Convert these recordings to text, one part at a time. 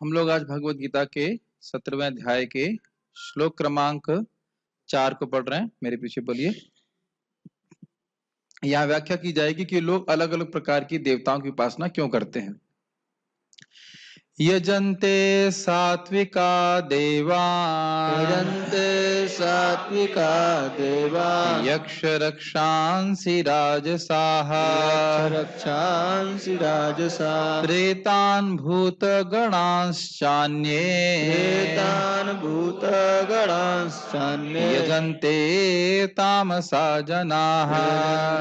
हम लोग आज भगवत गीता के 17वें अध्याय के श्लोक क्रमांक 4 को पढ़ रहे हैं। मेरे पीछे बोलिए। यहाँ व्याख्या की जाएगी कि लोग अलग अलग प्रकार की देवताओं की उपासना क्यों करते हैं। यजन्ते सात्विका देवान् यजन्ते सात्विका देवान् यक्ष रक्षांसि राजसाः रक्षांसि राजसाः प्रेतान् भूतगणांश्चान्ये प्रेतान् भूतगणांश्चान्ये यजन्ते तामसा जनाः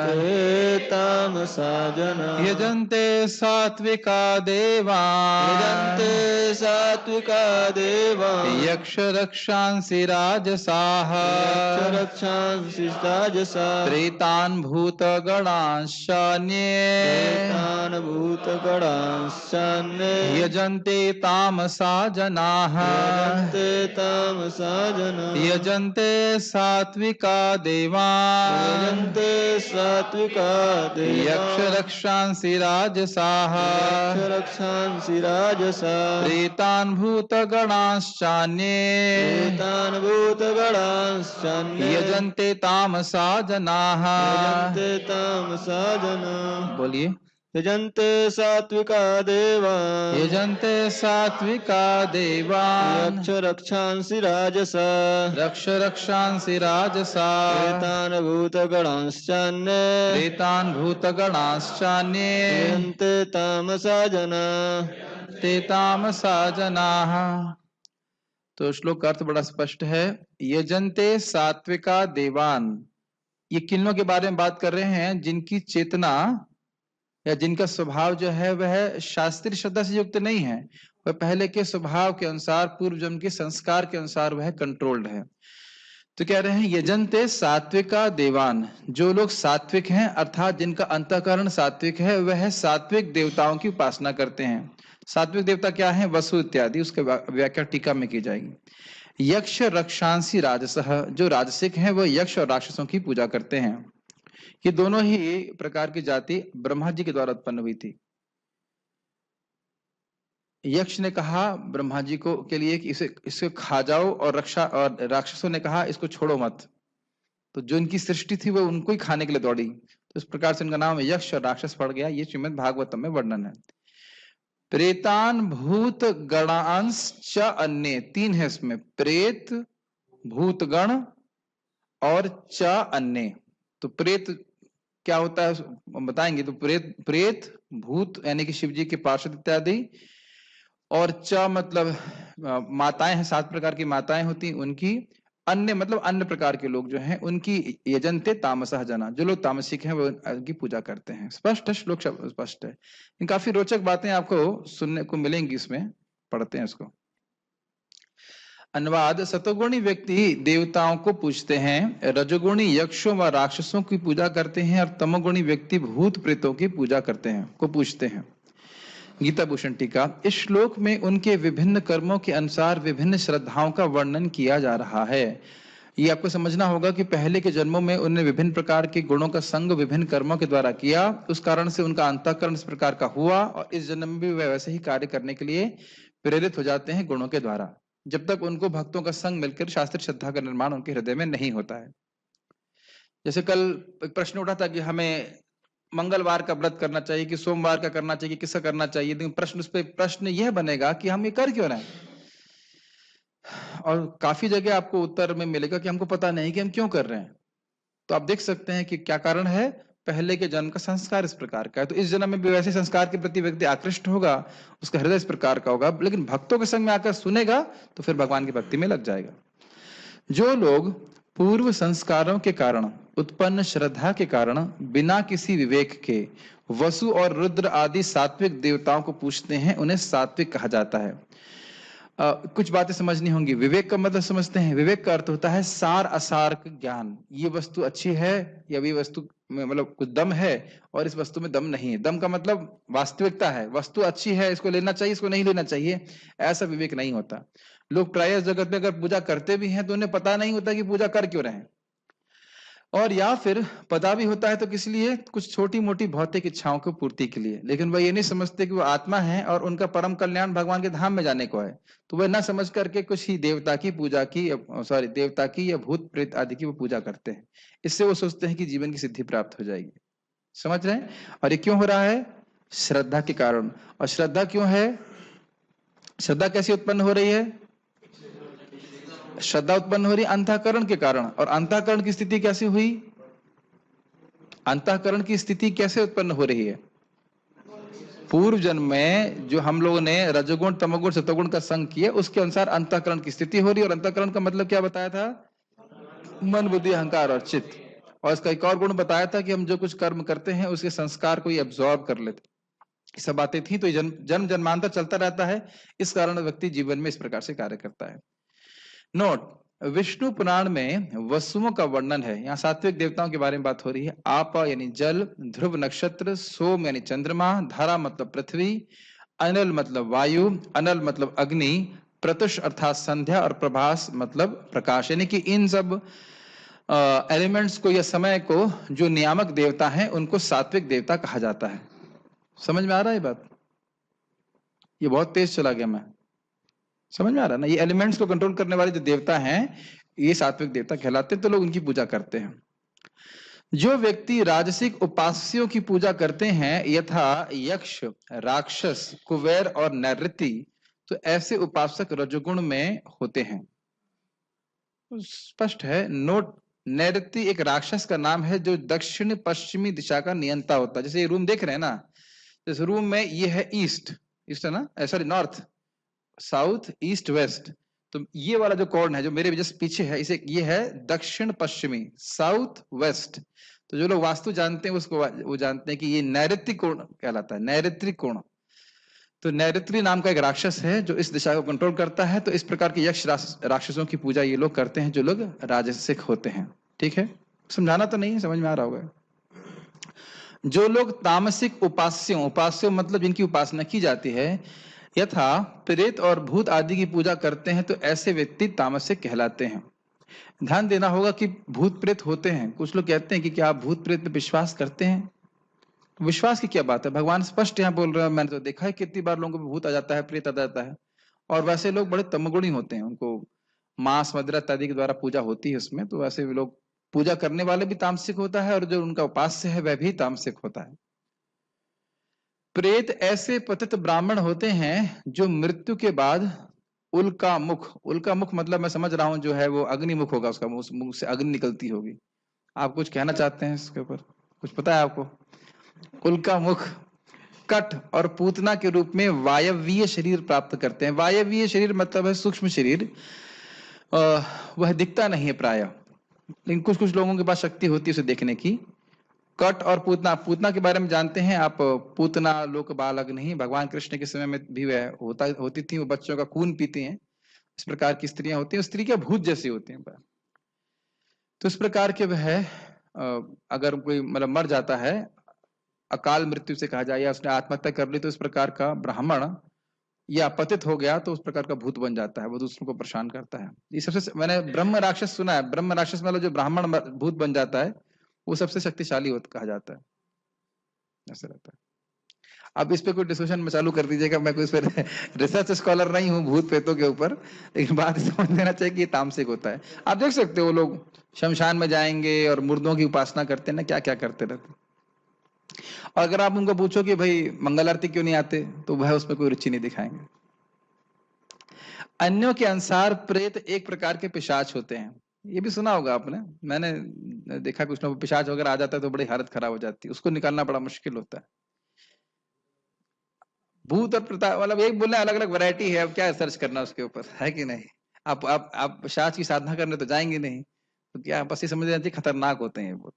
यजन्ते तामसा जनाः यजन्ते सात्विका देवान् यजन्ते सात्विका देवान् यक्ष रक्षांसि राजसाः रक्षांसि राजसाः प्रेतान् भूतगणांश्चान्ये प्रेतान् भूतगणांश्चान्ये यजन्ते तामसा जनाः यजन्ते तामसा जनाः यजन्ते सात्विका देवान् यजन्ते सात्विका देवान् यक्ष रक्षांसि राजसाः रक्षांसि राजसाः प्रेतान् भूतगणांश्चान्ये प्रेतान् भूतगणांश्चान्ये यजन्ते तामसा जनाः। यजन्ते तामसा जनाः। बोलिए। यजन्ते सात्विका देवान् यजन्ते सात्विका देवान् यक्ष रक्षांसि राजसाः रक्ष रक्षांसि राजसाः प्रेतान् भूतगणांश्चान्ये प्रेतान् भूतगणांश्चान्ये यजन्ते तामसा जनाः। ते तामसा जनाः। तो श्लोक का अर्थ बड़ा स्पष्ट है। यजन्ते सात्विका देवान, ये किन्नों के बारे में बात कर रहे हैं जिनकी चेतना या जिनका स्वभाव जो है वह शास्त्रीय श्रद्धा से युक्त नहीं है, वह पहले के स्वभाव के अनुसार पूर्व जन्म के संस्कार के अनुसार वह कंट्रोल्ड है। तो कह रहे हैं यजन्ते सात्विका देवान, जो लोग सात्विक हैं अर्थात जिनका अंतःकरण सात्विक है वह सात्विक देवताओं की उपासना करते हैं। सात्विक देवता क्या है? वसु इत्यादि, उसके व्याख्या टीका में की जाएगी। यक्ष रक्षांसी राजसः, जो राजसिक हैं वह यक्ष और राक्षसों की पूजा करते हैं। ये दोनों ही प्रकार की जाति ब्रह्मा जी के द्वारा उत्पन्न हुई थी। यक्ष ने कहा ब्रह्मा जी को के लिए कि इसे खा जाओ, और राक्षसों ने कहा इसको छोड़ो मत। तो जो इनकी सृष्टि थी वो उनको ही खाने के लिए दौड़ी, तो इस प्रकार से इनका नाम यक्ष और राक्षस पड़ गया। ये श्रीमद् भागवतम में वर्णन है। प्रेतान भूत गणांश च अन्य, तीन है इसमें, प्रेत भूतगण और च अन्य। तो प्रेत क्या होता है बताएंगे। तो प्रेत भूत यानी कि शिव जी के पार्षद इत्यादि, और च मतलब माताएं हैं, 7 प्रकार की माताएं होती उनकी, अन्य मतलब अन्य प्रकार के लोग जो हैं उनकी। यजन्ते तामसः जना, जो लोग तामसिक हैं वो उनकी पूजा करते हैं। स्पष्ट है, श्लोक स्पष्ट है। इन काफी रोचक बातें आपको सुनने को मिलेंगी इसमें, पढ़ते हैं इसको। अनुवाद। सतोगुणी व्यक्ति देवताओं को पूजते हैं, रजोगुणी यक्षों व राक्षसों की पूजा करते हैं, और तमोगुणी व्यक्ति भूत प्रेतों की पूजा करते हैं को पूजते हैं। गीता भूषण टीका। इस श्लोक में उनके विभिन्न कर्मों के अनुसार विभिन्न श्रद्धाओं का वर्णन किया जा रहा है। ये आपको समझना होगा कि पहले के जन्मों में उन्होंने विभिन्न प्रकार के गुणों का संग विभिन्न कर्मों के द्वारा किया, उस कारण से उनका अंतःकरण इस प्रकार का हुआ, और इस जन्म में भी वह वैसे ही कार्य करने के लिए प्रेरित हो जाते हैं गुणों के द्वारा, जब तक उनको भक्तों का संग मिलकर शास्त्रीय श्रद्धा का निर्माण उनके हृदय में नहीं होता है। जैसे कल एक प्रश्न उठा था कि हमें मंगलवार का व्रत करना चाहिए कि सोमवार का करना चाहिए, किसका करना चाहिए। लेकिन प्रश्न उस पर प्रश्न यह बनेगा कि हम ये कर क्यों रहे हैं, और काफी जगह आपको उत्तर में मिलेगा कि हमको पता नहीं कि हम क्यों कर रहे हैं। तो आप देख सकते हैं कि क्या कारण है। पहले के जन्म का संस्कार इस प्रकार का है, तो इस जन्म में भी वैसे संस्कार के प्रति व्यक्ति आकृष्ट होगा, उसका हृदय इस प्रकार का होगा, लेकिन भक्तों के संग में आकर सुनेगा तो फिर भगवान की भक्ति में लग जाएगा। जो लोग पूर्व संस्कारों के कारण उत्पन्न श्रद्धा के कारण बिना किसी विवेक के वसु और रुद्र आदि सात्विक देवताओं को पूजते हैं, उन्हें सात्विक कहा जाता है। कुछ बातें समझनी होंगी। विवेक का मतलब समझते हैं। विवेक का अर्थ होता है सार असार का ज्ञान। ये वस्तु अच्छी है या ये वस्तु में मतलब कुछ दम है और इस वस्तु में दम नहीं है। दम का मतलब वास्तविकता है, वस्तु अच्छी है, इसको लेना चाहिए, इसको नहीं लेना चाहिए, ऐसा विवेक नहीं होता। लोग प्राय जगत में अगर पूजा करते भी हैं तो उन्हें पता नहीं होता कि पूजा कर क्यों रहे हैं। और या फिर पदा भी होता है तो किस लिए, कुछ छोटी मोटी भौतिक इच्छाओं की पूर्ति के लिए, लेकिन वह ये नहीं समझते कि वो आत्मा है और उनका परम कल्याण भगवान के धाम में जाने को है। तो वह ना समझ करके कुछ ही देवता की पूजा की, सॉरी देवता की या भूत प्रेत आदि की वो पूजा करते हैं। इससे वो सोचते हैं कि जीवन की सिद्धि प्राप्त हो जाएगी। समझ रहे हैं? और ये क्यों हो रहा है? श्रद्धा के कारण। और श्रद्धा क्यों है? श्रद्धा कैसे उत्पन्न हो रही है? श्रद्धा उत्पन्न हो रही अंतःकरण के कारण। और अंतःकरण की स्थिति कैसे हुई? अंतःकरण की स्थिति कैसे उत्पन्न हो रही है? पूर्व जन्म में जो हम लोगों ने रजोगुण तमोगुण सतोगुण का संग किया, उसके अनुसार अंतःकरण की स्थिति हो रही है। और अंतःकरण का मतलब क्या बताया था? मन बुद्धि अहंकार और चित्त। और इसका एक और गुण बताया था कि हम जो कुछ कर्म करते हैं उसके संस्कार को ये एब्जॉर्ब कर लेते। ये सब बातें थी। तो ये जन्म जन्मांतर चलता रहता है, इस कारण व्यक्ति जीवन में इस प्रकार से कार्य करता है। नोट, विष्णु पुराण में वसुओं का वर्णन है। यहाँ सात्विक देवताओं के बारे में बात हो रही है। आप यानी जल, ध्रुव नक्षत्र, सोम यानी चंद्रमा, धारा मतलब पृथ्वी, अनल मतलब वायु, अनल मतलब अग्नि, प्रतुष अर्थात संध्या और प्रभास मतलब प्रकाश। यानी कि इन सब एलिमेंट्स को या समय को जो नियामक देवता हैं उनको सात्विक देवता कहा जाता है। समझ में आ रहा है बात? ये बहुत तेज चला गया, मैं समझ में आ रहा है ना? ये एलिमेंट्स को कंट्रोल करने वाले जो देवता हैं ये सात्विक देवता कहलाते हैं, तो लोग उनकी पूजा करते हैं। जो व्यक्ति राजसिक उपास्यों की पूजा करते हैं, यथा यक्ष, राक्षस, कुबेर और नैऋति, तो ऐसे उपासक रजोगुण में होते हैं। स्पष्ट है। नोट, नैऋति एक राक्षस का नाम है जो दक्षिण पश्चिमी दिशा का नियंता होता है। जैसे ये रूम देख रहे हैं ना, इस रूम में ये है ईस्ट, ईस्ट है ना, sorry north, south, east, west. तो ये वाला जो कॉर्न है जो मेरे जस्ट पीछे है, इसे ये है दक्षिण पश्चिमी, साउथ वेस्ट। तो जो लोग वास्तु जानते हैं उसको वो जानते हैं कि ये नैऋत्य कोण कहलाता है, नैऋत्य कोण। तो नैऋत्य नाम का एक राक्षस है जो इस दिशा को कंट्रोल करता है। तो इस प्रकार के यक्ष राक्षसों की पूजा ये लोग करते हैं जो लोग राजसिक होते हैं। ठीक है, समझाना तो नहीं है, समझ में आ रहा होगा। जो लोग तामसिक उपास्यों, उपास्यों मतलब जिनकी उपासना की जाती है, यथा प्रेत और भूत आदि की पूजा करते हैं, तो ऐसे व्यक्ति तामसिक कहलाते हैं। ध्यान देना होगा कि भूत प्रेत होते हैं। कुछ लोग कहते हैं कि क्या आप भूत प्रेत पे विश्वास करते हैं? विश्वास की क्या बात है? भगवान स्पष्ट यहाँ बोल रहे हैं। मैंने तो देखा है कितनी बार लोगों को भूत आ जाता है, प्रेत आ जाता है। और वैसे लोग बड़े तमगुणी होते हैं, उनको मांस मदिरा इत्यादि के द्वारा पूजा होती है उसमें। तो वैसे भी लोग पूजा करने वाले भी तामसिक होता है और जो उनका उपास्य है वह भी तामसिक होता है। प्रेत ऐसे पतित ब्राह्मण होते हैं जो मृत्यु के बाद उल्का मुख, उल्का मुख मतलब मैं समझ रहा हूं जो है वो अग्निमुख होगा, उसका मुंह से अग्नि निकलती होगी। आप कुछ कहना चाहते हैं इसके ऊपर? कुछ पता है आपको? उल्का मुख, कट और पूतना के रूप में वायवीय शरीर प्राप्त करते हैं। वायवीय शरीर मतलब है सूक्ष्म शरीर। वह दिखता नहीं है प्राय, लेकिन कुछ कुछ लोगों के पास शक्ति होती है उसे देखने की। कट और पूतना, पूतना के बारे में जानते हैं आप। पूतना लोक बाल अग्नि, भगवान कृष्ण के समय में भी वह होती थी। वो बच्चों का खून पीती हैं। इस प्रकार की स्त्रियां होती हैं, स्त्री क्या भूत जैसी होती हैं। तो इस प्रकार के वह अगर कोई मतलब मर जाता है, अकाल मृत्यु से कहा जाए, या उसने आत्महत्या कर ली, तो इस प्रकार का ब्राह्मण या पतित हो गया तो उस प्रकार का भूत बन जाता है, वो दूसरों को परेशान करता है। ये सबसे, मैंने ब्रह्म राक्षस सुना है। ब्रह्म राक्षस मतलब जो ब्राह्मण भूत बन जाता है वो सबसे शक्तिशाली कहा जाता है, ऐसा रहता है। अब इस पे कोई डिस्कशन में चालू कर दीजिएगा, मैं कोई इस पे रिसर्च स्कॉलर नहीं हूँ भूत प्रेतों के ऊपर, लेकिन बात समझ लेना चाहिए कि ये तामसिक होता है। आप देख सकते हो लोग शमशान में जाएंगे और मुर्दों की उपासना करते हैं ना, क्या क्या करते रहते। और अगर आप उनको पूछो कि भाई मंगल आरती क्यों नहीं आते, तो वह उसमें कोई रुचि नहीं दिखाएंगे। अन्यों के अनुसार प्रेत एक प्रकार के पिशाच होते हैं। ये भी सुना होगा आपने, मैंने देखा कुछ ना, पिशाच वगैरह आ जाता है तो बड़ी हालत खराब हो जाती है, उसको निकालना बड़ा मुश्किल होता है। भूत और प्रताप मतलब एक बोलने अलग अलग वैरायटी है, अब क्या सर्च करना उसके ऊपर, है कि नहीं? आप पिशाच की साधना करने तो जाएंगे नहीं, तो क्या बस ये समझ जाती खतरनाक होते हैं भूत।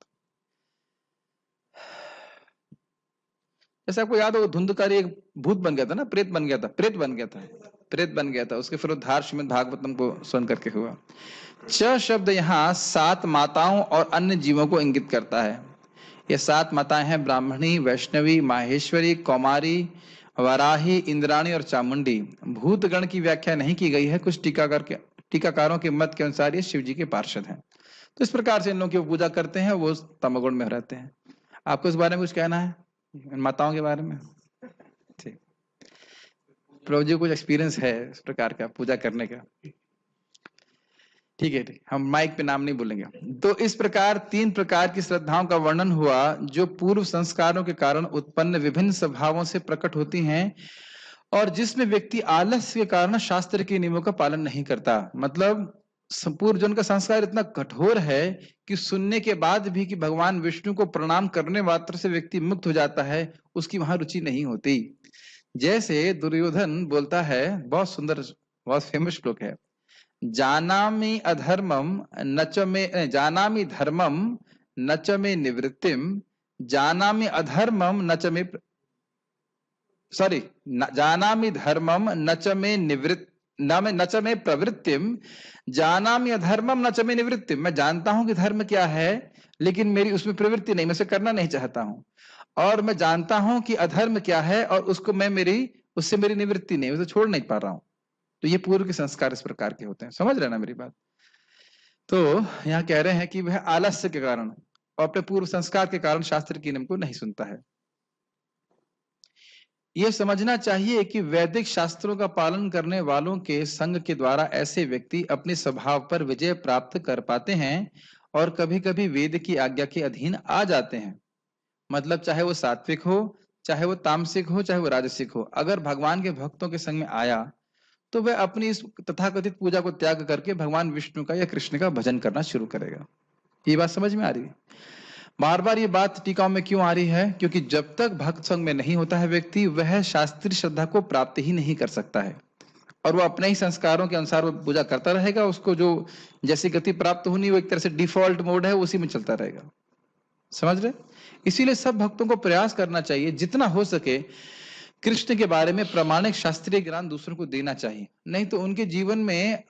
जैसे आपको याद हो धुंधकारी एक भूत बन गया था ना, प्रेत बन गया था, प्रेत बन गया था। उसके फिर उद्धार श्रीमद् भागवतम को सुन करके हुआ। च शब्द यहाँ 7 माताओं और अन्य जीवों को इंगित करता है। ये 7 माताएं हैं ब्राह्मणी, वैष्णवी, माहेश्वरी, कौमारी, वराही, इंद्राणी और चामुंडी। भूतगण की व्याख्या नहीं की गई है। कुछ टीकाकारों के मत के अनुसार ये शिव जी के पार्षद हैं। तो इस प्रकार से इन लोगों की वो पूजा करते हैं, वो तमोगुण में रहते हैं। आपको इस बारे में कुछ कहना है, इन माताओं के बारे में? ठीक, प्रभु जी को कुछ एक्सपीरियंस है इस प्रकार का पूजा करने का? ठीक है, ठीक, हम माइक पे नाम नहीं बोलेंगे। तो इस प्रकार 3 प्रकार की श्रद्धाओं का वर्णन हुआ जो पूर्व संस्कारों के कारण उत्पन्न विभिन्न स्वभावों से प्रकट होती हैं, और जिसमें व्यक्ति आलस्य के कारण शास्त्र के नियमों का पालन नहीं करता। मतलब पूर्व जन्म का संस्कार इतना कठोर है कि सुनने के बाद भी कि भगवान विष्णु को प्रणाम करने मात्र से व्यक्ति मुक्त हो जाता है, उसकी वहां रुचि नहीं होती। जैसे दुर्योधन बोलता है, बहुत सुंदर, बहुत फेमस श्लोक है, जानामि अधर्मम न च मे, जानामि धर्मम न च मे निवृत्तिम, जानामि अधर्मम न च मे, सॉरी, जानामि धर्मम न च मे निवृत्त न च मे प्रवृत्तिम, जानामि अधर्मम न च मे निवृत्तिम। मैं जानता हूं कि धर्म क्या है, लेकिन मेरी उसमें प्रवृत्ति नहीं, मैं उसे करना नहीं चाहता हूं। और मैं जानता हूं कि अधर्म क्या है, और उसको मैं उससे मेरी निवृत्ति नहीं, उसे छोड़ नहीं पा रहा हूं। तो ये पूर्व के संस्कार इस प्रकार के होते हैं। समझ रहे ना मेरी बात? तो यहाँ कह रहे हैं कि वह आलस्य के कारण और अपने पूर्व संस्कार के कारण शास्त्र के नियम को नहीं सुनता है। यह समझना चाहिए कि वैदिक शास्त्रों का पालन करने वालों के संग के द्वारा ऐसे व्यक्ति अपने स्वभाव पर विजय प्राप्त कर पाते हैं और कभी कभी वेद की आज्ञा के अधीन आ जाते हैं। मतलब चाहे वो सात्विक हो, चाहे वो तामसिक हो, चाहे वो राजसिक हो, अगर भगवान के भक्तों के संग में आया तो वह अपनी इस तथाकथित पूजा को त्याग करके भगवान विष्णु का या कृष्ण का भजन करना शुरू करेगा। ये बात समझ में आ रही है? बार बार ये बात टीकाओं में क्यों आ रही है? क्योंकि जब तक भक्त संग में नहीं होता है व्यक्ति, वह शास्त्रीय श्रद्धा को प्राप्त ही नहीं कर सकता है, और वो अपने ही संस्कारों के अनुसार वो पूजा करता रहेगा। उसको जो जैसी गति प्राप्त होनी, वो एक तरह से डिफॉल्ट मोड है, उसी में चलता रहेगा। समझ रहे? इसीलिए सब भक्तों को प्रयास करना चाहिए जितना हो सके कृष्ण के बारे में प्रामाणिक शास्त्रीय ज्ञान दूसरों को देना चाहिए, नहीं तो उनके जीवन में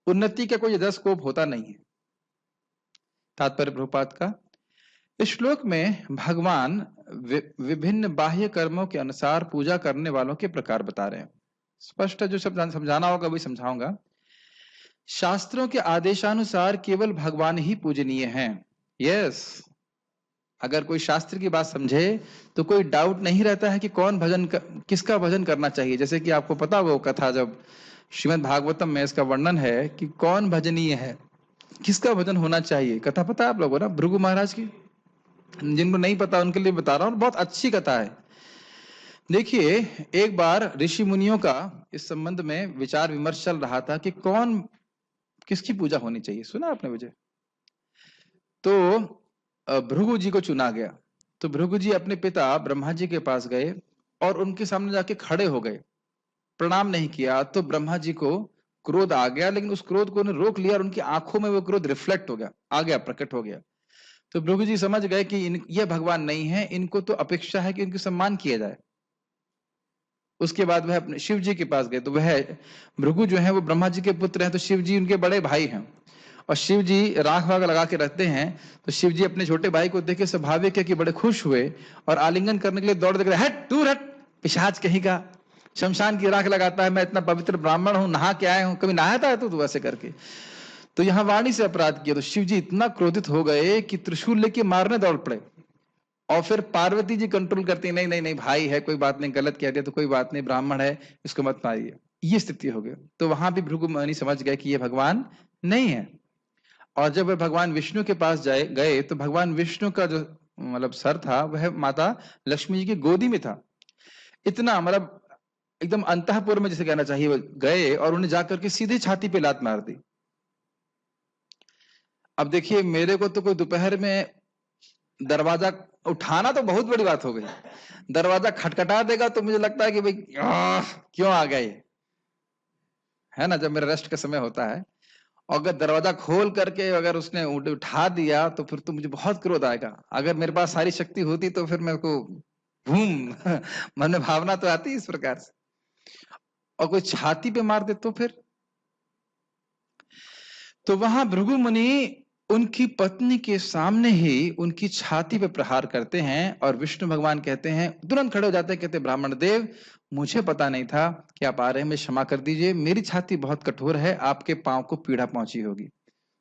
उन्नति का कोई ज्यादा स्कोप होता नहीं है। तात्पर्य प्रभुपाद का, इस श्लोक में भगवान विभिन्न बाह्य कर्मों के अनुसार पूजा करने वालों के प्रकार बता रहे हैं। स्पष्ट जो शब्द समझाना होगा वही समझाऊंगा। शास्त्रों के आदेशानुसार केवल भगवान ही पूजनीय हैं। यस, अगर कोई शास्त्र की बात समझे तो कोई डाउट नहीं रहता है कि किसका भजन करना चाहिए। जैसे कि आपको पता वो कथा, जब श्रीमद् भागवतम में इसका वर्णन है कि कौन भजनीय है, किसका भजन होना चाहिए। कथा पता है आप लोगों को ना, भृगु महाराज की? जिनको नहीं पता उनके लिए बता रहा हूँ, बहुत अच्छी कथा है। देखिए, एक बार ऋषि मुनियों का इस संबंध में विचार विमर्श चल रहा था कि किसकी पूजा होनी चाहिए। सुना आपने मुझे? तो भृगु जी को चुना गया। तो भृगु जी अपने पिता ब्रह्मा जी के पास गए और उनके सामने जाके खड़े हो गए, प्रणाम नहीं किया। तो ब्रह्मा जी को क्रोध आ गया, लेकिन उस क्रोध को उन्होंने रोक लिया और उनकी आंखों में वो क्रोध रिफ्लेक्ट हो गया, आ गया, प्रकट हो गया। तो भृगु जी समझ गए कि ये भगवान नहीं है, इनको तो अपेक्षा है कि इनका सम्मान किया जाए। उसके बाद वह अपने शिव जी के पास गए। तो वह भृगु जो है वो ब्रह्मा जी के पुत्र हैं, तो शिव जी उनके बड़े भाई हैं, और शिव जी राख वाग लगा के रखते हैं। तो शिव जी अपने छोटे भाई को देख के स्वाभाविक है कि बड़े खुश हुए और आलिंगन करने के लिए दौड़ दे, हट दूर हट, पिशाच कहीं का, शमशान की राख लगाता है, मैं इतना पवित्र ब्राह्मण हूं, नहा के आया हूं, कभी नहाता है तू ऐसे करके। तो यहाँ वाणी से अपराध किया। तो शिव जी इतना क्रोधित हो गए कि त्रिशूल लेके मारने दौड़ पड़े। और फिर पार्वती जी कंट्रोल करती, नहीं नहीं नहीं भाई है, कोई बात नहीं, गलत कह दिया तो कोई बात नहीं, ब्राह्मण है, इसको मत मारिए। ये स्थिति हो गई। तो वहां भी भृगु मुनि समझ गए कि ये भगवान नहीं है। और जब वह भगवान विष्णु के पास गए तो भगवान विष्णु का जो मतलब सर था वह माता लक्ष्मी जी की गोदी में था। इतना मतलब एकदम अंतःपुर में जिसे कहना चाहिए, वो गए और उन्हें जाकर के सीधे छाती पे लात मार दी। अब देखिए, मेरे को तो कोई दोपहर में दरवाजा उठाना तो बहुत बड़ी बात हो गई, दरवाजा खटखटा देगा तो मुझे लगता है कि भाई क्यों आ गए, है ना, जब मेरा रेस्ट का समय होता है। अगर दरवाजा खोल करके अगर उसने उठा दिया तो फिर तो मुझे बहुत क्रोध आएगा। अगर मेरे पास सारी शक्ति होती तो फिर मेरे को मन में भावना तो आती है इस प्रकार से। और कोई छाती पे मार दे तो फिर, तो वहां भृगु मुनि उनकी पत्नी के सामने ही उनकी छाती पे प्रहार करते हैं और विष्णु भगवान कहते हैं, तुरंत खड़े हो जाते हैं, कहते ब्राह्मण देव, मुझे पता नहीं था कि आप आ रहे हैं, मुझे क्षमा कर दीजिए, मेरी छाती बहुत कठोर है, आपके पांव को पीड़ा पहुंची होगी।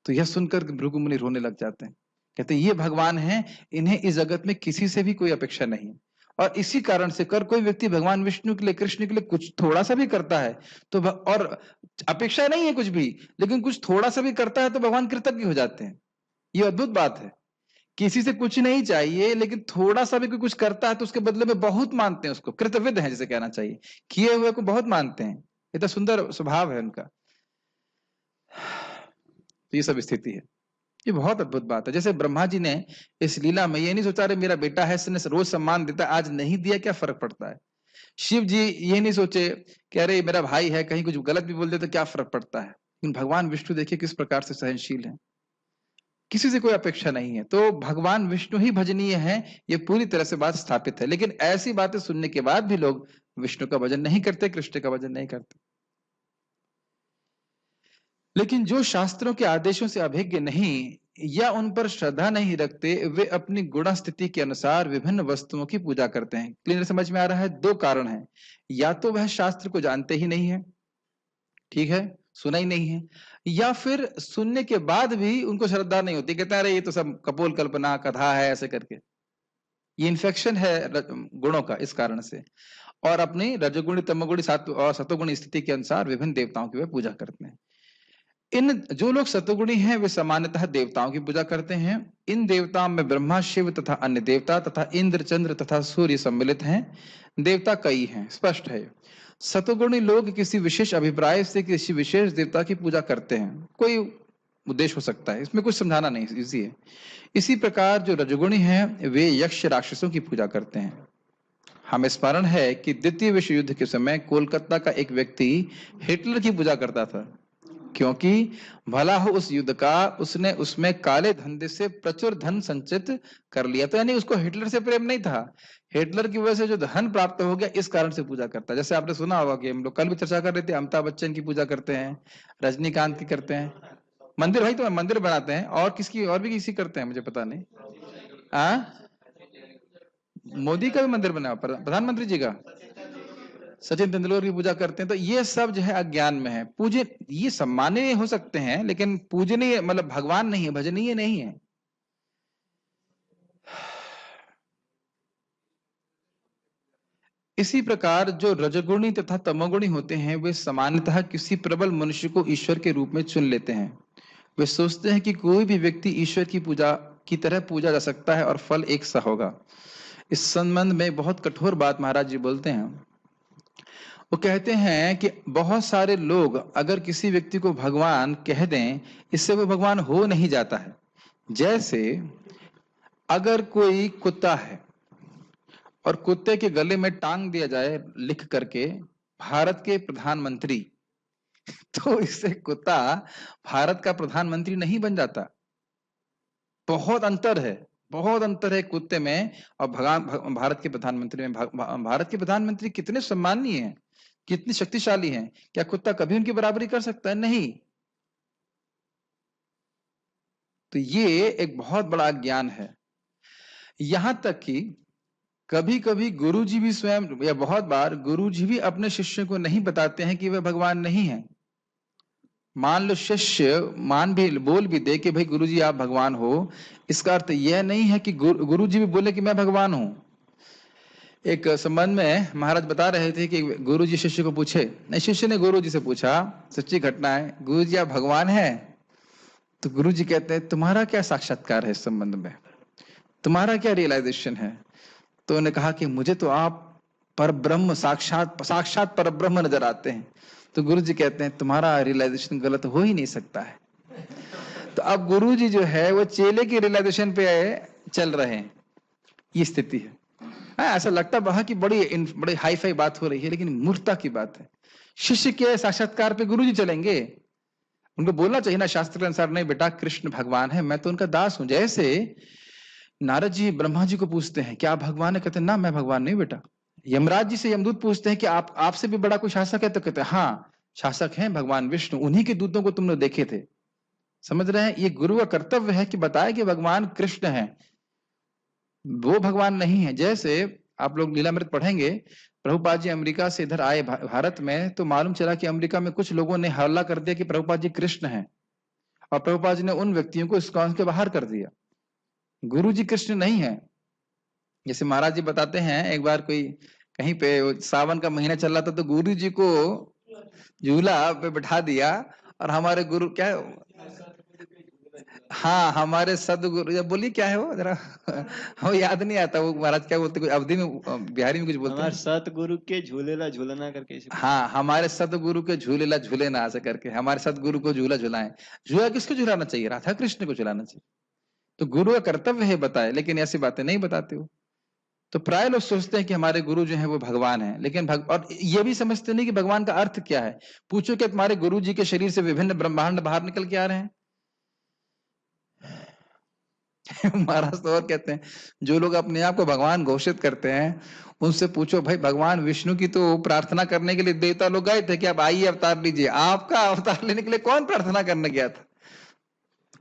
तो यह सुनकर भृगु मुनि रोने लग जाते हैं, कहते हैं ये भगवान हैं, इन्हें इस जगत में किसी से भी कोई अपेक्षा नहीं। और इसी कारण से कर कोई व्यक्ति भगवान विष्णु के लिए, कृष्ण के लिए कुछ थोड़ा सा भी करता है तो और अपेक्षा नहीं है कुछ भी, लेकिन कुछ थोड़ा सा भी करता है तो भगवान कृतज्ञ हो जाते हैं। ये अद्भुत बात है, किसी से कुछ नहीं चाहिए लेकिन थोड़ा सा भी कोई कुछ करता है तो उसके बदले में बहुत मानते हैं, उसको कृतज्ञ है जैसे कहना चाहिए, किए हुए को बहुत मानते हैं। ये तो सुंदर स्वभाव है उनका। तो ये सब स्थिति है, ये बहुत अद्भुत बात है। जैसे ब्रह्मा जी ने इस लीला में ये नहीं सोचा अरे मेरा बेटा है, इसने रोज सम्मान देता है, आज नहीं दिया क्या फर्क पड़ता है। शिव जी ये नहीं सोचे कि अरे मेरा भाई है, कहीं कुछ गलत भी बोल दे तो क्या फर्क पड़ता है। लेकिन भगवान विष्णु देखिए किस प्रकार से सहनशील है, किसी से कोई अपेक्षा नहीं है। तो भगवान विष्णु ही भजनीय है, ये पूरी तरह से बात स्थापित है। लेकिन ऐसी बातें सुनने के बाद भी लोग विष्णु का भजन नहीं करते, कृष्ण का भजन नहीं करते। लेकिन जो शास्त्रों के आदेशों से अभिज्ञ नहीं या उन पर श्रद्धा नहीं रखते, वे अपनी गुण स्थिति के अनुसार विभिन्न वस्तुओं की पूजा करते हैं। क्लियर समझ में आ रहा है? दो कारण हैं, या तो वह शास्त्र को जानते ही नहीं है, ठीक है, सुना ही नहीं है, या फिर सुनने के बाद भी उनको श्रद्धा नहीं होती, कहते हैं अरे ये तो सब कपोल कल्पना कथा है, ऐसे करके। ये इन्फेक्शन है गुणों का इस कारण से। और अपनी रजोगुणी तमोगुणी और सतोगुणी स्थिति के अनुसार विभिन्न देवताओं की वे पूजा करते हैं। इन जो लोग सतोगुणी हैं वे सामान्यतः देवताओं की पूजा करते हैं। इन देवताओं में ब्रह्मा, शिव तथा अन्य देवता तथा इंद्र, चंद्र तथा सूर्य सम्मिलित हैं। देवता कई हैं, स्पष्ट है। सतोगुणी लोग किसी विशेष अभिप्राय से किसी विशेष देवता की पूजा करते हैं, कोई उद्देश्य हो सकता है, इसमें कुछ समझाना नहीं, इजी है। इसी प्रकार जो रजोगुणी हैं वे यक्ष राक्षसों की पूजा करते हैं। हमें स्मरण है कि द्वितीय विश्व युद्ध के समय कोलकाता का एक व्यक्ति हिटलर की पूजा करता था, क्योंकि भला हो उस युद्ध का उसने उसमें काले धंधे से प्रचुर धन संचित कर लिया। तो यानी उसको हिटलर से प्रेम नहीं था, हिटलर की वजह से जो धन प्राप्त हो गया इस कारण से पूजा करता है। जैसे आपने सुना होगा कि हम लोग कल भी चर्चा कर रहे थे, अमिताभ बच्चन की पूजा करते हैं, रजनीकांत की करते हैं, मंदिर भाई तो मंदिर बनाते हैं, और किसकी और भी किसी करते हैं मुझे पता नहीं। मोदी का भी मंदिर बना, प्रधानमंत्री जी का, सचिन तेंदुलकर की पूजा करते हैं। तो ये सब जो है अज्ञान में है। पूजे ये सम्माननीय हो सकते हैं लेकिन पूजनीय मतलब भगवान नहीं है, भजनीय नहीं है। इसी प्रकार जो रजोगुणी तथा तमोगुणी होते हैं वे सामान्यतः किसी प्रबल मनुष्य को ईश्वर के रूप में चुन लेते हैं। वे सोचते हैं कि कोई भी व्यक्ति ईश्वर की पूजा की तरह पूजा जा सकता है और फल एक सा होगा। इस संबंध में बहुत कठोर बात महाराज जी बोलते हैं। वो कहते हैं कि बहुत सारे लोग अगर किसी व्यक्ति को भगवान कह दें, इससे वो भगवान हो नहीं जाता है। जैसे अगर कोई कुत्ता है और कुत्ते के गले में टांग दिया जाए लिख करके भारत के प्रधानमंत्री, तो इससे कुत्ता भारत का प्रधानमंत्री नहीं बन जाता। बहुत अंतर है, बहुत अंतर है कुत्ते में और भारत के प्रधानमंत्री में। भारत के प्रधानमंत्री कितने सम्माननीय हैं, कितनी शक्तिशाली हैं, क्या कुत्ता कभी उनकी बराबरी कर सकता है? नहीं। तो ये एक बहुत बड़ा ज्ञान है। यहां तक कि कभी कभी गुरुजी भी स्वयं, या बहुत बार गुरुजी भी अपने शिष्य को नहीं बताते हैं कि वह भगवान नहीं है। मान लो शिष्य बोल भी दे कि भाई गुरुजी आप भगवान हो, इसका अर्थ यह नहीं है कि गुरुजी भी बोले कि मैं भगवान हूं। एक संबंध में महाराज बता रहे थे कि गुरुजी शिष्य को पूछे, नहीं, शिष्य ने गुरुजी से पूछा, सच्ची घटना है, गुरुजी आप भगवान हैं? तो गुरुजी कहते हैं तुम्हारा क्या साक्षात्कार है इस संबंध में, तुम्हारा क्या रियलाइजेशन है? तो उन्होंने कहा कि मुझे तो आप परब्रह्म, साक्षात परब्रह्म नजर आते हैं। तो गुरुजी कहते हैं तुम्हारा रियलाइजेशन गलत हो ही नहीं सकता है। तो अब गुरुजी जो है वो चेले की रियलाइजेशन पे चल रहे हैं, ये स्थिति है। ऐसा लगता है कि बड़ी हाई फाई बात हो रही है, लेकिन मूर्खता की बात है। शिष्य के साक्षात्कार पे गुरुजी चलेंगे? उनको बोलना चाहिए ना शास्त्र के अनुसार, नहीं बेटा कृष्ण भगवान है, मैं तो उनका दास हूं। जैसे नारद जी ब्रह्मा जी को पूछते हैं क्या आप भगवान है? कहते हैं ना मैं भगवान नहीं बेटा। यमराज जी से यमदूत पूछते हैं कि आपसे भी बड़ा कोई शासक है? तो कहते हैं हाँ शासक हैं भगवान विष्णु, उन्हीं के दूतों को तुमने देखे थे। समझ रहे हैं? ये गुरु का कर्तव्य है कि बताए कि भगवान कृष्ण है, वो भगवान नहीं है। जैसे आप लोग लीलामृत पढ़ेंगे, प्रभुपाद जी अमेरिका से इधर आए भारत में, तो मालूम चला कि अमेरिका में कुछ लोगों ने हल्ला कर दिया कि प्रभुपाद जी कृष्ण हैं। और प्रभुपाद जी ने उन व्यक्तियों को इस्कॉन के बाहर कर दिया। गुरु जी कृष्ण नहीं है। जैसे महाराज जी बताते हैं, एक बार कोई कहीं पे सावन का महीना चल रहा था तो गुरु जी को झूला पे बैठा दिया और हमारे गुरु क्या, हाँ हमारे सदगुरु, जब बोलिए क्या है वो जरा वो याद नहीं आता, वो महाराज क्या बोलते, कोई अवधि में बिहारी में कुछ बोलते हमारे हैं। सतगुरु के झूलेला झूलना करके ऐसे कुछ। हाँ, हमारे सदगुरु के झूलेला झूले ना ऐसे करके, हमारे सदगुरु को झूला झुलाएं। झूला किसको झुलाना चाहिए? राधा कृष्ण को झुलाना चाहिए। तो गुरु का कर्तव्य है बताए, लेकिन ऐसी बातें नहीं बताते हो। तो प्राय लोग सोचते हैं कि हमारे गुरु जो है वो भगवान है, लेकिन और ये भी समझते नहीं कि भगवान का अर्थ क्या है। पूछो कि तुम्हारे गुरु जी के शरीर से विभिन्न ब्रह्मांड बाहर निकल के आ रहे हैं। महाराज तो और कहते हैं, जो लोग अपने आप को भगवान घोषित करते हैं उनसे पूछो, भाई भगवान विष्णु की तो प्रार्थना करने के लिए देवता लोग गए थे कि आप आइए अवतार लीजिए, आपका अवतार लेने के लिए कौन प्रार्थना करने गया था?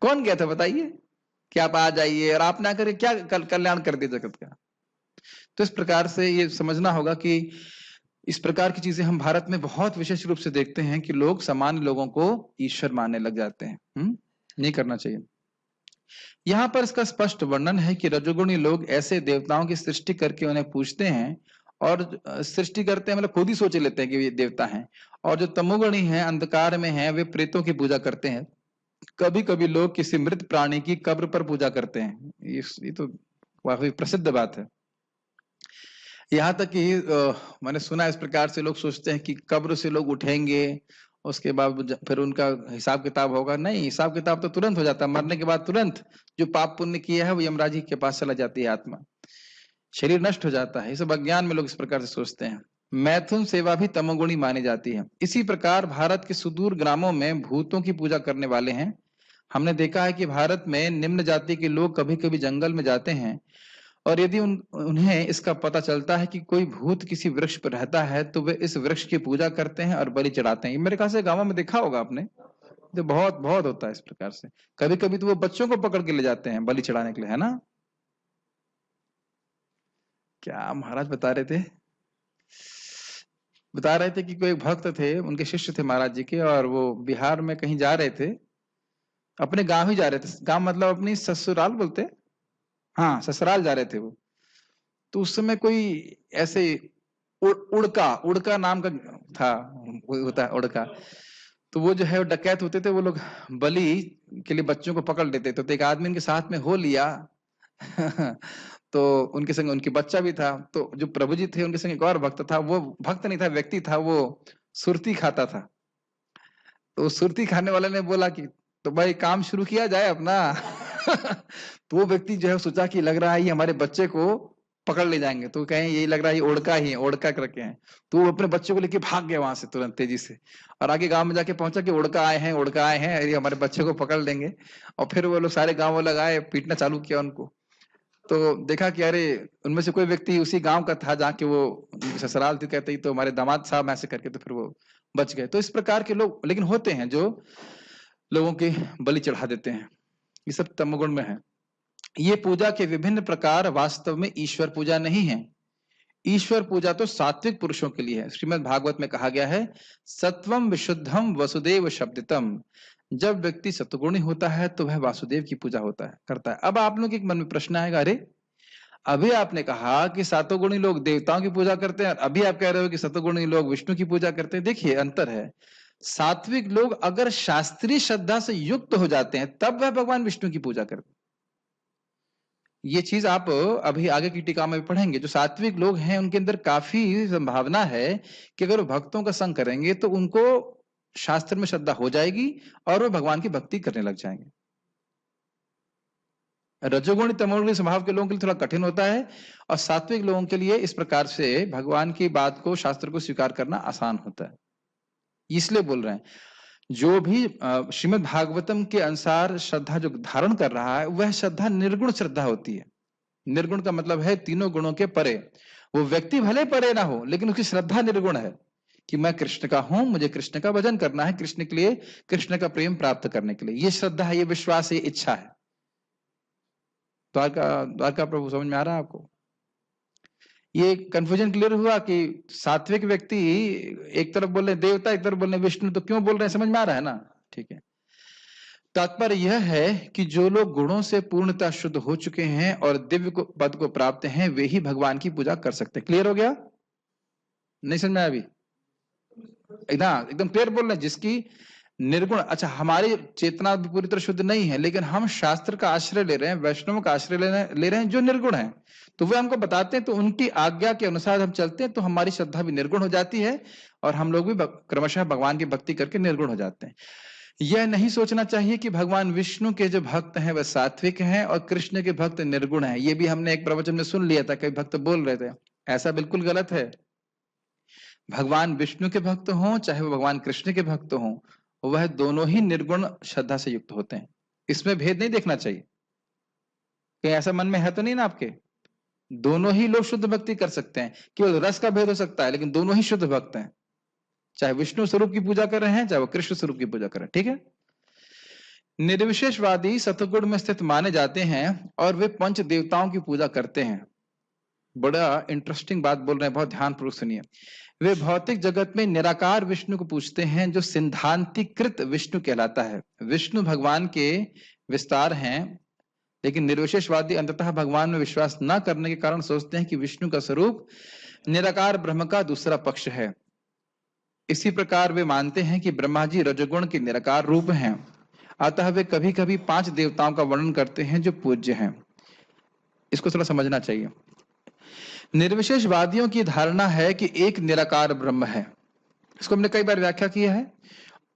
कौन गया था बताइए कि आप आ जाइए, और आप ना करके क्या कल्याण कर दिए जगत का। तो इस प्रकार से ये समझना होगा कि इस प्रकार की चीजें हम भारत में बहुत विशेष रूप से देखते हैं कि लोग सामान्य लोगों को ईश्वर मानने लग जाते हैं। नहीं करना चाहिए। यहाँ पर इसका स्पष्ट वर्णन है कि रजोगुणी लोग ऐसे देवताओं की सृष्टि करके उन्हें पूजते हैं, और सृष्टि करते हैं मतलब खुद ही सोच लेते हैं कि ये देवता हैं। और जो तमोगुणी हैं, अंधकार में हैं, वे प्रेतों की पूजा करते हैं। कभी कभी लोग किसी मृत प्राणी की कब्र पर पूजा करते हैं। ये तो काफी प्रसिद्ध बात है। यहाँ तक कि मैंने सुना इस प्रकार से लोग सोचते हैं कि कब्र से लोग उठेंगे, उसके बाद फिर उनका हिसाब किताब होगा। नहीं, हिसाब किताब तो तुरंत हो जाता है। मरने के बाद तुरंत जो पाप पुण्य किया है वो यमराज जी के पास चला जाती है आत्मा, शरीर नष्ट हो जाता है। इस अज्ञान में लोग इस प्रकार से सोचते हैं। मैथुन सेवा भी तमोगुणी मानी जाती है। इसी प्रकार भारत के सुदूर ग्रामों में भूतों की पूजा करने वाले हैं। हमने देखा है कि भारत में निम्न जाति के लोग कभी कभी जंगल में जाते हैं, और यदि उन्हें इसका पता चलता है कि कोई भूत किसी वृक्ष पर रहता है तो वे इस वृक्ष की पूजा करते हैं और बलि चढ़ाते हैं। ये मेरे ख्याल से गांवों में देखा होगा आपने, जो बहुत बहुत होता है इस प्रकार से। कभी कभी तो वो बच्चों को पकड़ के ले जाते हैं बलि चढ़ाने के लिए, है ना। क्या महाराज बता रहे थे कि कोई भक्त थे, उनके शिष्य थे महाराज जी के, और वो बिहार में कहीं जा रहे थे, अपने गांव ही जा रहे थे। गांव मतलब अपनी ससुराल बोलते, हाँ ससुराल जा रहे थे वो। तो उस समय कोई ऐसे उड़का नाम का था, वो होता है उड़का। तो वो जो है डकैत होते थे, वो लोग बलि के लिए बच्चों को पकड़ लेते थे। तो एक आदमी उनके साथ में हो लिया तो उनके संग उनकी बच्चा भी था। तो जो प्रभु जी थे उनके संग एक और भक्त था, वो भक्त नहीं था, व्यक्ति था, वो सुरती खाता था। तो सुरती खाने वाले ने बोला कि तो भाई काम शुरू किया जाए अपना तो वो व्यक्ति जो है सोचा कि लग रहा है ये हमारे बच्चे को पकड़ ले जाएंगे, तो कहें यही लग रहा है ये ओड़का ही है, ओड़का करके हैं। तो वो अपने बच्चे को लेके भाग गया वहां से तुरंत तेजी से, और आगे गांव में जाके पहुंचा कि ओड़का आए हैं, ओड़का आए हैं, ये हमारे बच्चे को पकड़ लेंगे। और फिर वो लोग सारे गांव वाले आए, पीटना चालू किया उनको। तो देखा कि अरे उनमें से कोई व्यक्ति उसी गांव का था जहाँ के वो ससुराल थी, कहते ही तो हमारे दामाद साहब ऐसे करके, तो फिर वो बच गए। तो इस प्रकार के लोग लेकिन होते हैं जो लोगों के बलि चढ़ा देते हैं। ये सब तमोगुण में है। ये पूजा के विभिन्न प्रकार वास्तव में ईश्वर पूजा नहीं है। ईश्वर पूजा तो सात्विक पुरुषों के लिए है। श्रीमद् भागवत में कहा गया है, सत्वम विशुद्धम वसुदेव शब्दितम। जब व्यक्ति सत्वगुणी होता है तो वह वासुदेव की पूजा करता है। अब आप लोग के मन में प्रश्न आएगा, अरे अभी आपने कहा कि सातोगुणी लोग देवताओं की पूजा करते हैं, अभी आप कह रहे हो कि सतोगुणी लोग विष्णु की पूजा करते हैं। देखिए अंतर है। सात्विक लोग अगर शास्त्रीय श्रद्धा से युक्त हो जाते हैं तब वह भगवान विष्णु की पूजा करते हैं। ये चीज आप अभी आगे की टीका में पढ़ेंगे। जो सात्विक लोग हैं उनके अंदर काफी संभावना है कि अगर वो भक्तों का संग करेंगे तो उनको शास्त्र में श्रद्धा हो जाएगी और वो भगवान की भक्ति करने लग जाएंगे। रजोगुणी तमोगुणी स्वभाव के लोगों के लिए थोड़ा कठिन होता है, और सात्विक लोगों के लिए इस प्रकार से भगवान की बात को, शास्त्र को स्वीकार करना आसान होता है। इसलिए बोल रहे हैं, जो भी श्रीमद् भागवतम के अनुसार श्रद्धा जो धारण कर रहा है वह श्रद्धा निर्गुण श्रद्धा होती है। निर्गुण का मतलब है तीनों गुणों के परे। वो व्यक्ति भले परे ना हो लेकिन उसकी श्रद्धा निर्गुण है कि मैं कृष्ण का हूं, मुझे कृष्ण का भजन करना है, कृष्ण के लिए, कृष्ण का प्रेम प्राप्त करने के लिए। ये श्रद्धा है, ये विश्वास है, ये इच्छा है। द्वारका प्रभु समझ में आ रहा है आपको? ये कंफ्यूजन क्लियर हुआ कि सात्विक व्यक्ति एक तरफ बोल रहे देवता, एक तरफ बोल रहे विष्णु, तो क्यों बोल रहे हैं, समझ में आ रहा है ना? ठीक है। तात्पर्य यह है कि जो लोग गुणों से पूर्णतः शुद्ध हो चुके हैं और दिव्य पद को प्राप्त हैं, वे ही भगवान की पूजा कर सकते हैं। क्लियर हो गया? नहीं समझ में आया अभी? एकदम क्लियर बोल रहे हैं। जिसकी निर्गुण, अच्छा हमारी चेतना भी पूरी तरह शुद्ध नहीं है, लेकिन हम शास्त्र का आश्रय ले रहे हैं, वैष्णव का आश्रय ले रहे हैं जो निर्गुण है, तो वे हमको बताते हैं, तो उनकी आज्ञा के अनुसार हम चलते हैं, तो हमारी श्रद्धा भी निर्गुण हो जाती है और हम लोग भी क्रमशः भगवान की भक्ति करके निर्गुण हो जाते हैं। यह नहीं सोचना चाहिए कि भगवान विष्णु के जो भक्त हैं वह सात्विक हैं और कृष्ण के भक्त निर्गुण हैं। ये भी हमने एक प्रवचन में सुन लिया था, कई भक्त बोल रहे थे, ऐसा बिल्कुल गलत है। भगवान विष्णु के भक्त हों चाहे वो भगवान कृष्ण के भक्त हों, वह दोनों ही निर्गुण श्रद्धा से युक्त होते हैं। इसमें भेद नहीं देखना चाहिए। कहीं ऐसा मन में है तो नहीं ना आपके? दोनों ही लोग शुद्ध भक्ति कर सकते हैं, केवल रस का भेद हो सकता है, लेकिन दोनों ही शुद्ध भक्त हैं। चाहे विष्णु स्वरूप की पूजा कर रहे हैं, चाहे वो कृष्ण स्वरूप की पूजा कर रहे हैं। ठीक है? निर्विशेषवादी सतगुण में स्थित माने जाते हैं और वे पंच देवताओं की पूजा करते हैं। बड़ा इंटरेस्टिंग बात बोल रहे हैं, बहुत ध्यानपूर्वक सुनिए। वे भौतिक जगत में निराकार विष्णु को पूजते हैं, जो सिद्धांतीकृत विष्णु कहलाता है। विष्णु भगवान के विस्तार हैं, लेकिन निर्विशेषवादी अंततः भगवान में विश्वास न करने के कारण सोचते हैं कि विष्णु का स्वरूप निराकार ब्रह्म का दूसरा पक्ष है। इसी प्रकार वे मानते हैं कि ब्रह्मा जी रजोगुण के निराकार रूप हैं, अतः वे कभी कभी 5 देवताओं का वर्णन करते हैं जो पूज्य हैं। इसको थोड़ा समझना चाहिए। निर्विशेषवादियों की धारणा है कि एक निराकार ब्रह्म है, इसको हमने कई बार व्याख्या किया है,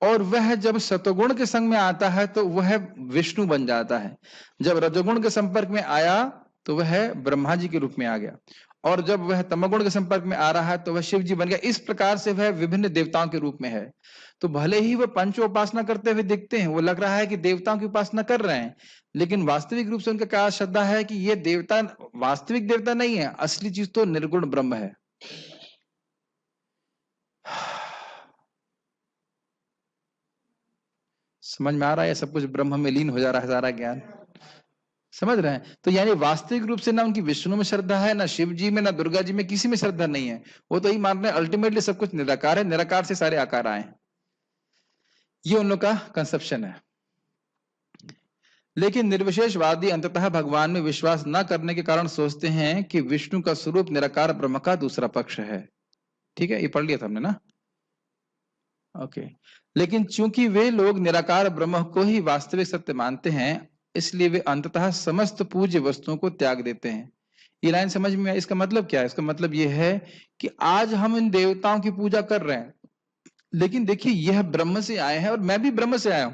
और वह जब सतोगुण के संग में आता है तो वह विष्णु बन जाता है, जब रजोगुण के संपर्क में आया तो वह ब्रह्मा जी के रूप में आ गया, और जब वह तमोगुण के संपर्क में आ रहा है तो वह शिव जी बन गया। इस प्रकार से वह विभिन्न देवताओं के रूप में है। तो भले ही वह पंचो उपासना करते हुए दिखते हैं, वो लग रहा है कि देवताओं की उपासना कर रहे हैं, लेकिन वास्तविक रूप से उनका क्या श्रद्धा है कि ये देवता वास्तविक देवता नहीं है, असली चीज तो निर्गुण ब्रह्म है। समझ में आ रहा है? सब कुछ ब्रह्म में लीन हो जा रहा है, सारा ज्ञान समझ रहे हैं? तो यानी वास्तविक रूप से ना उनकी विष्णु में श्रद्धा है, ना शिव जी में, ना दुर्गा जी में, किसी में श्रद्धा नहीं है। वो तो यही मान रहे हैं अल्टीमेटली सब कुछ निराकार है, निराकार से सारे आकार आए। ये उन लोग का कंसेप्शन है। लेकिन निर्विशेषवादी अंततः भगवान में विश्वास न करने के कारण सोचते हैं कि विष्णु का स्वरूप निराकार ब्रह्म का दूसरा पक्ष है। ठीक है, ये पढ़ लिया था हमने ना? ओके। लेकिन चूंकि वे लोग निराकार ब्रह्म को ही वास्तविक सत्य मानते हैं, इसलिए वे अंततः समस्त पूज्य वस्तुओं को त्याग देते हैं। ये लाइन समझ में? इसका मतलब क्या है? इसका मतलब यह है कि आज हम इन देवताओं की पूजा कर रहे हैं, लेकिन देखिए यह ब्रह्म से आए हैं और मैं भी ब्रह्म से आया हूं।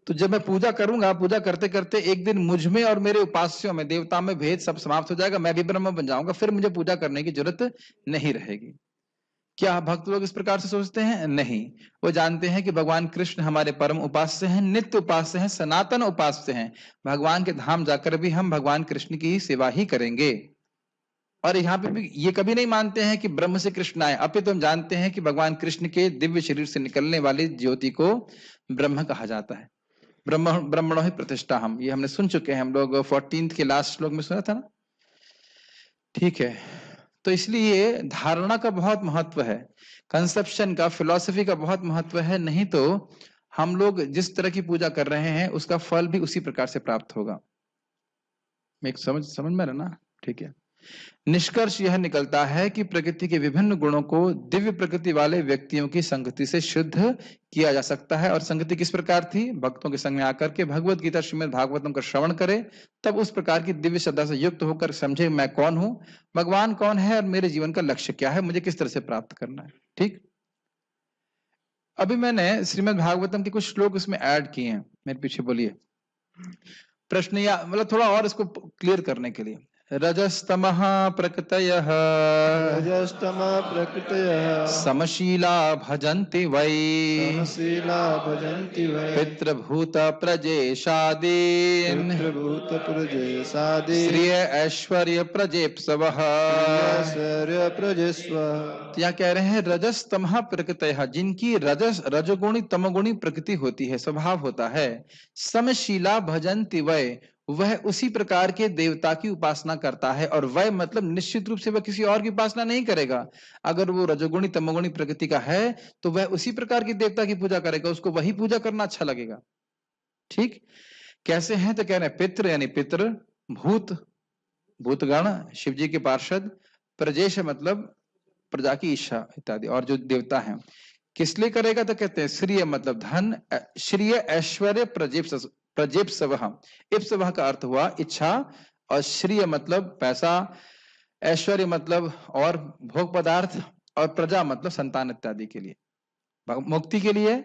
तो जब मैं पूजा करूंगा, पूजा करते करते एक दिन मुझ में और मेरे उपास्यों में, देवता में भेद सब समाप्त हो जाएगा, मैं भी ब्रह्म बन जाऊंगा, फिर मुझे पूजा करने की जरूरत नहीं रहेगी। क्या भक्त लोग इस प्रकार से सोचते हैं? नहीं। वो जानते हैं कि भगवान कृष्ण हमारे परम उपास्य हैं, नित्य उपास्य हैं, सनातन उपास्य हैं। भगवान के धाम जाकर भी हम भगवान कृष्ण की सेवा ही करेंगे। और यहाँ पे भी ये कभी नहीं मानते हैं कि ब्रह्म से कृष्ण आए, अपितु हम जानते हैं कि भगवान कृष्ण के दिव्य शरीर से निकलने वाली ज्योति को ब्रह्म कहा जाता है। ब्रह्मणो ही प्रतिष्ठा हम, ये हमने सुन चुके हैं, हम लोग 14th के लास्ट श्लोक में सुना था ना? ठीक है। तो इसलिए धारणा का बहुत महत्व है, कंसेप्शन का, फिलॉसफी का बहुत महत्व है। नहीं तो हम लोग जिस तरह की पूजा कर रहे हैं उसका फल भी उसी प्रकार से प्राप्त होगा। एक समझ में रहा ना? ठीक है। निष्कर्ष यह निकलता है कि प्रकृति के विभिन्न गुणों को दिव्य प्रकृति वाले व्यक्तियों की संगति से शुद्ध किया जा सकता है। और संगति किस प्रकार थी? भक्तों के संग में आकर के भगवत गीता श्रीमद् भागवतम का श्रवण करे, तब उस प्रकार की दिव्य श्रद्धा से युक्त होकर समझे मैं कौन हूं, भगवान कौन है और मेरे जीवन का लक्ष्य क्या है, मुझे किस तरह से प्राप्त करना है। ठीक। अभी मैंने श्रीमद् भागवतम के कुछ श्लोक उसमें ऐड किए हैं, मेरे पीछे बोलिए। प्रश्न या मतलब थोड़ा और इसको क्लियर करने के लिए, रजस्तमः प्रकृतयः समशीला भजन्ति वै पितृभूत प्रजेशादीन् श्रिय ऐश्वर्य प्रजेप्सवः। तो यहाँ कह रहे हैं रजस्तमः प्रकृतयः, जिनकी रजोगुणी तमोगुणी प्रकृति होती है, स्वभाव होता है, समशीला भजन्ति वै, वह उसी प्रकार के देवता की उपासना करता है। और वह मतलब निश्चित रूप से वह किसी और की उपासना नहीं करेगा। अगर वो रजोगुणी तमोगुणी प्रकृति का है तो वह उसी प्रकार की देवता की पूजा करेगा, उसको वही पूजा करना अच्छा लगेगा। ठीक, कैसे हैं तो कह रहे हैं पितृ यानी पितृ, भूत भूतगण, शिव जी के पार्षद, प्रजेश मतलब प्रजा की इच्छा इत्यादि, और जो देवता हैं। किस लिए करेगा तो कहते हैं श्रिय मतलब धन, श्रिय ऐश्वर्य, प्रजेप्सव, इप्सव का अर्थ हुआ इच्छा, और श्रिय मतलब पैसा, ऐश्वर्य मतलब और भोग पदार्थ, और प्रजा मतलब संतान इत्यादि के लिए, मुक्ति के लिए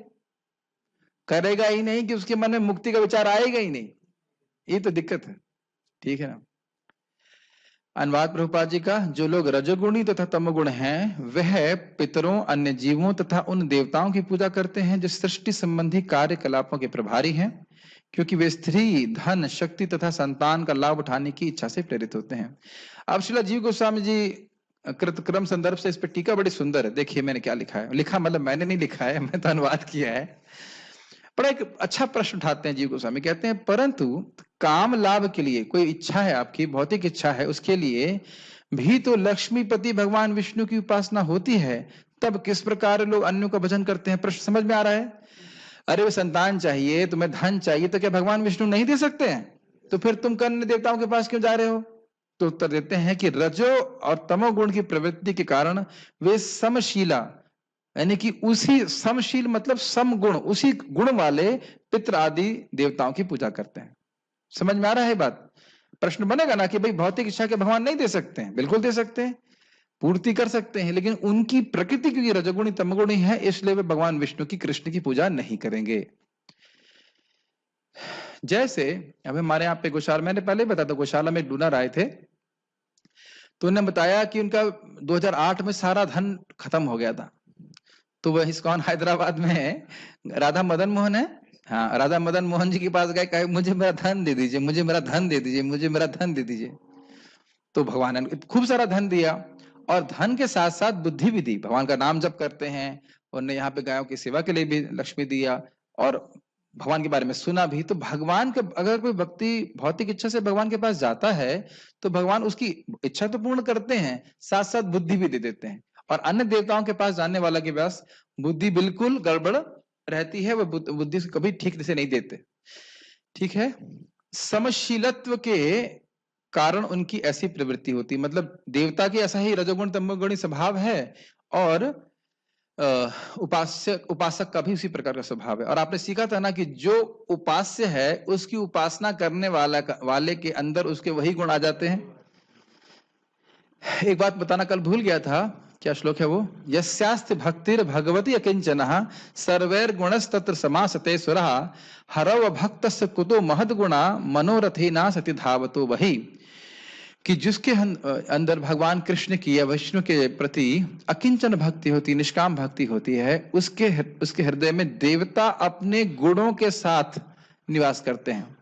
करेगा ही नहीं कि उसके मन में मुक्ति का विचार आएगा ही नहीं, ये तो दिक्कत है। ठीक है ना। अनुवाद प्रभुपाद जी का, जो लोग रजोगुणी तथा तमोगुण हैं वह पितरों, अन्य जीवों तथा उन देवताओं की पूजा करते हैं जो सृष्टि संबंधी कार्यकलापों के प्रभारी हैं, क्योंकि वे स्त्री, धन, शक्ति तथा संतान का लाभ उठाने की इच्छा से प्रेरित होते हैं। अब श्रीला जीव गोस्वामी जी कृतक्रम संदर्भ से इस पर टीका बड़ी सुंदर है। देखिए मैंने क्या लिखा है, लिखा मतलब मैंने नहीं लिखा है, मैं तो अनुवाद किया है। बड़ा एक अच्छा प्रश्न उठाते हैं जीव गोस्वामी, कहते हैं परंतु काम लाभ के लिए कोई इच्छा है, आपकी भौतिक इच्छा है, उसके लिए भी तो लक्ष्मीपति भगवान विष्णु की उपासना होती है, तब किस प्रकार लोग अन्यों का भजन करते हैं। प्रश्न समझ में आ रहा है। अरे वो संतान चाहिए, तुम्हें धन चाहिए, तो क्या भगवान विष्णु नहीं दे सकते हैं? तो फिर तुम अन्य देवताओं के पास क्यों जा रहे हो? तो उत्तर देते हैं कि रजो और तमोगुण की प्रवृत्ति के कारण वे समशीला, यानी कि उसी समशील मतलब समगुण, उसी गुण वाले पितृ आदि देवताओं की पूजा करते हैं। समझ में आ रहा है बात? प्रश्न बनेगा ना कि भाई भौतिक इच्छा के भगवान नहीं दे सकते हैं? बिल्कुल दे सकते हैं, पूर्ति कर सकते हैं, लेकिन उनकी प्रकृति क्योंकि रजोगुणी तमगुणी है, इसलिए वे भगवान विष्णु की, कृष्ण की पूजा नहीं करेंगे। जैसे अब हमारे यहाँ पे गौशाला, मैंने पहले बताया था, गौशाला में डूनर आए थे, तो उन्होंने बताया कि उनका 2008 में सारा धन खत्म हो गया था। तो वह इस्कॉन हैदराबाद में राधा मदन मोहन है, हाँ, राधा मदन मोहन जी के पास गए, कहे मुझे मेरा धन दे दीजिए, मुझे मेरा धन दे दीजिए, मुझे मेरा धन दे दीजिए। तो भगवान ने खूब सारा धन दिया, और धन के साथ साथ बुद्धि भी दी। भगवान का नाम जप करते हैं, उन्होंने यहाँ पे गायों की सेवा के लिए भी लक्ष्मी दिया, और भगवान के बारे में सुना भी। तो भगवान के, अगर कोई व्यक्ति भौतिक इच्छा से भगवान के पास जाता है तो भगवान उसकी इच्छा तो पूर्ण करते हैं, साथ साथ बुद्धि भी दे देते हैं। और अन्य देवताओं के पास जाने वाला के पास बुद्धि बिल्कुल गड़बड़ रहती है, वह बुद्धि से कभी ठीक से नहीं देते। ठीक है। समशीलत्व के कारण उनकी ऐसी प्रवृत्ति होती, मतलब देवता की ऐसा ही रजोगुण तमोगुणी स्वभाव है, और उपासक का भी उसी प्रकार का स्वभाव है। और आपने सीखा था ना कि जो उपास्य है उसकी उपासना करने वाले के अंदर उसके वही गुण आ जाते हैं। एक बात बताना कल भूल गया था, क्या श्लोक है वो? यस्यास्ति भक्तिर भगवती अकिंचनः सर्वैर गुणस्तत्र समासते सुरः हरव भक्तस्य कुतो महद्गुणा मनोरथेना सति धावतो वही। कि जिसके अंदर भगवान कृष्ण की या विष्णु के प्रति अकिंचन भक्ति होती, निष्काम भक्ति होती है, उसके हृदय में देवता अपने गुणों के साथ निवास करते हैं।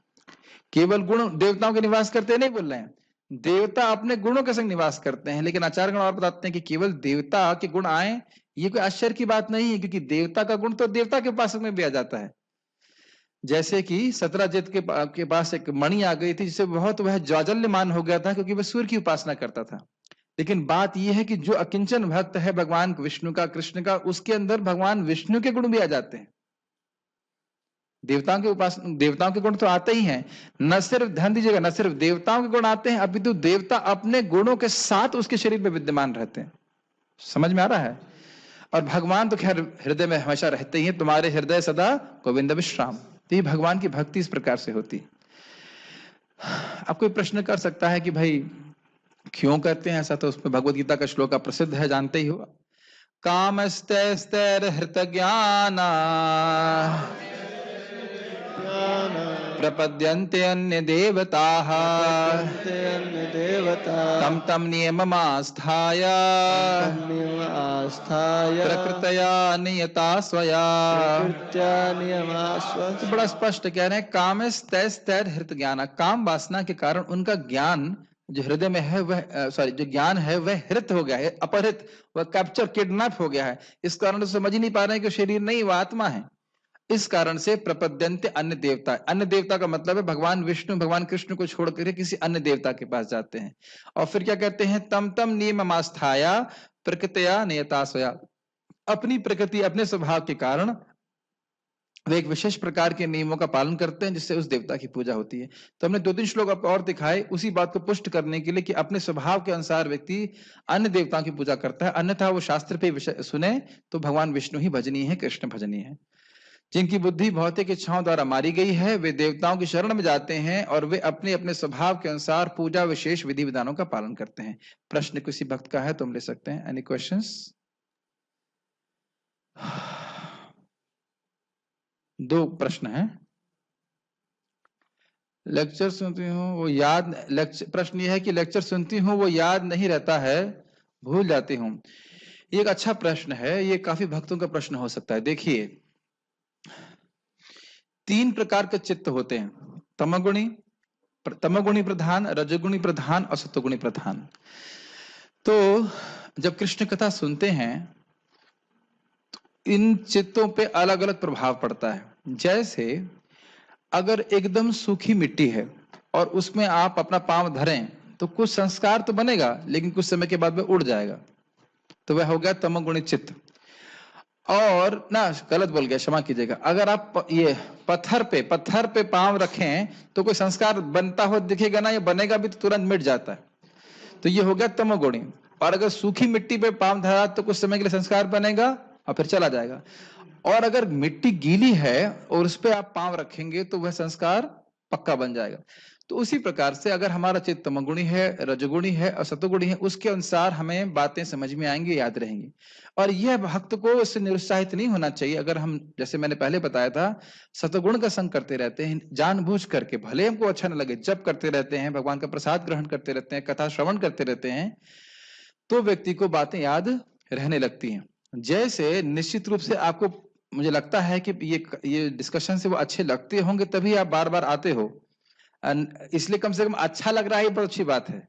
केवल गुण देवताओं के निवास करते नहीं बोल रहे हैं, देवता अपने गुणों के संग निवास करते हैं। लेकिन आचार्यगण और बताते हैं कि केवल देवता के गुण आए, ये कोई आश्चर्य की बात नहीं है, क्योंकि देवता का गुण तो देवता के उपासक में भी आ जाता है। जैसे कि सतराजित के पास एक मणि आ गई थी, जिससे बहुत वह ज्वाजल्यमान हो गया था, क्योंकि वह सूर्य की उपासना करता था। लेकिन बात यह है कि जो अकिंचन भक्त है भगवान विष्णु का, कृष्ण का, उसके अंदर भगवान विष्णु के गुण भी आ जाते हैं। देवताओं के गुण तो आते ही हैं, न सिर्फ, ध्यान दीजिएगा, न सिर्फ देवताओं के गुण आते हैं, अपितु देवता अपने गुणों के साथ उसके शरीर में विद्यमान रहते हैं। समझ में आ रहा है? और भगवान तो खैर हृदय में हमेशा रहते ही हैं, तुम्हारे हृदय सदा गोविंद विश्राम। तो ये भगवान की भक्ति इस प्रकार से होती। आप कोई प्रश्न कर सकता है कि भाई क्यों करते हैं ऐसा? तो उसमें भगवत गीता का श्लोक प्रसिद्ध है, जानते ही हो, कामस्तैस्तैर हृत ज्ञाना प्रपद्यन्ते अन्य देवताः तम तम नियममास्थाय प्रकृतया नियता स्वया। तो बड़ा स्पष्ट कह रहे हैं, कामस्तैस्तैर हृत ज्ञान, काम वासना के कारण उनका ज्ञान जो हृदय में है वह जो ज्ञान है वह हृत हो गया है, अपहृत, वह कैप्चर, किडनैप हो गया है। इस कारण तो समझ ही नहीं पा रहे हैं कि शरीर नहीं, वह आत्मा है। इस कारण से प्रपद्यन्ते अन्य देवता, अन्य देवता का मतलब है भगवान विष्णु, भगवान कृष्ण को छोड़कर किसी अन्य देवता के पास जाते हैं। और फिर क्या कहते हैं? तम तम नियममास्थाया प्रकृतया नियता स्वया, अपनी प्रकृति, अपने स्वभाव के कारण वे एक विशेष प्रकार के नियमों का पालन करते हैं जिससे उस देवता की पूजा होती है। तो हमने 2-3 श्लोक आपको और दिखाए उसी बात को पुष्ट करने के लिए कि अपने स्वभाव के अनुसार व्यक्ति अन्य देवताओं की पूजा करता है, अन्यथा वो शास्त्र पे विषय सुने तो भगवान विष्णु ही भजनीय है, कृष्ण भजनीय है। जिनकी बुद्धि भौतिक इच्छाओं द्वारा मारी गई है वे देवताओं की शरण में जाते हैं और वे अपने अपने स्वभाव के अनुसार पूजा विशेष विधि विधानों का पालन करते हैं। प्रश्न किसी भक्त का है तो हम ले सकते हैं। Any questions? 2 प्रश्न हैं। लेक्चर सुनती हूँ वो याद लेक्चर प्रश्न ये है कि लेक्चर सुनती हूँ वो याद नहीं रहता है, भूल जाती हूँ। ये एक अच्छा प्रश्न है, ये काफी भक्तों का प्रश्न हो सकता है। देखिए 3 प्रकार के चित्त होते हैं, तमोगुणी प्रधान, रजोगुणी प्रधान और सत्वगुणी प्रधान। तो जब कृष्ण कथा सुनते हैं तो इन चित्तों पे अलग अलग प्रभाव पड़ता है। जैसे अगर एकदम सूखी मिट्टी है और उसमें आप अपना पांव धरें तो कुछ संस्कार तो बनेगा लेकिन कुछ समय के बाद वह उड़ जाएगा, तो वह हो गया तमोगुणी चित्त। और ना गलत बोल गया, क्षमा कीजिएगा, अगर आप ये पत्थर पे पांव रखें तो कोई संस्कार बनता हो दिखेगा ना, ये बनेगा भी तो तुरंत मिट जाता है, तो ये हो गया तमोगुणी। और अगर सूखी मिट्टी पे पांव धरा तो कुछ समय के लिए संस्कार बनेगा और फिर चला जाएगा। और अगर मिट्टी गीली है और उस पर आप पांव रखेंगे तो वह संस्कार पक्का बन जाएगा। तो उसी प्रकार से अगर हमारा चित्त तमोगुणी है, रजोगुणी है और सत्वगुणी है, उसके अनुसार हमें बातें समझ में आएंगी, याद रहेंगी। और यह भक्त को इससे निरुत्साहित नहीं होना चाहिए। अगर हम, जैसे मैंने पहले बताया था, सत्वगुण का संग करते रहते हैं जानबूझ करके, भले हमको अच्छा न लगे, जब करते रहते हैं, भगवान का प्रसाद ग्रहण करते रहते हैं, कथा श्रवण करते रहते हैं, तो व्यक्ति को बातें याद रहने लगती हैं। जैसे निश्चित रूप से आपको, मुझे लगता है कि ये डिस्कशन से वो अच्छे लगते होंगे तभी आप बार बार आते हो, इसलिए कम से कम अच्छा लग रहा है, ये बहुत अच्छी बात है।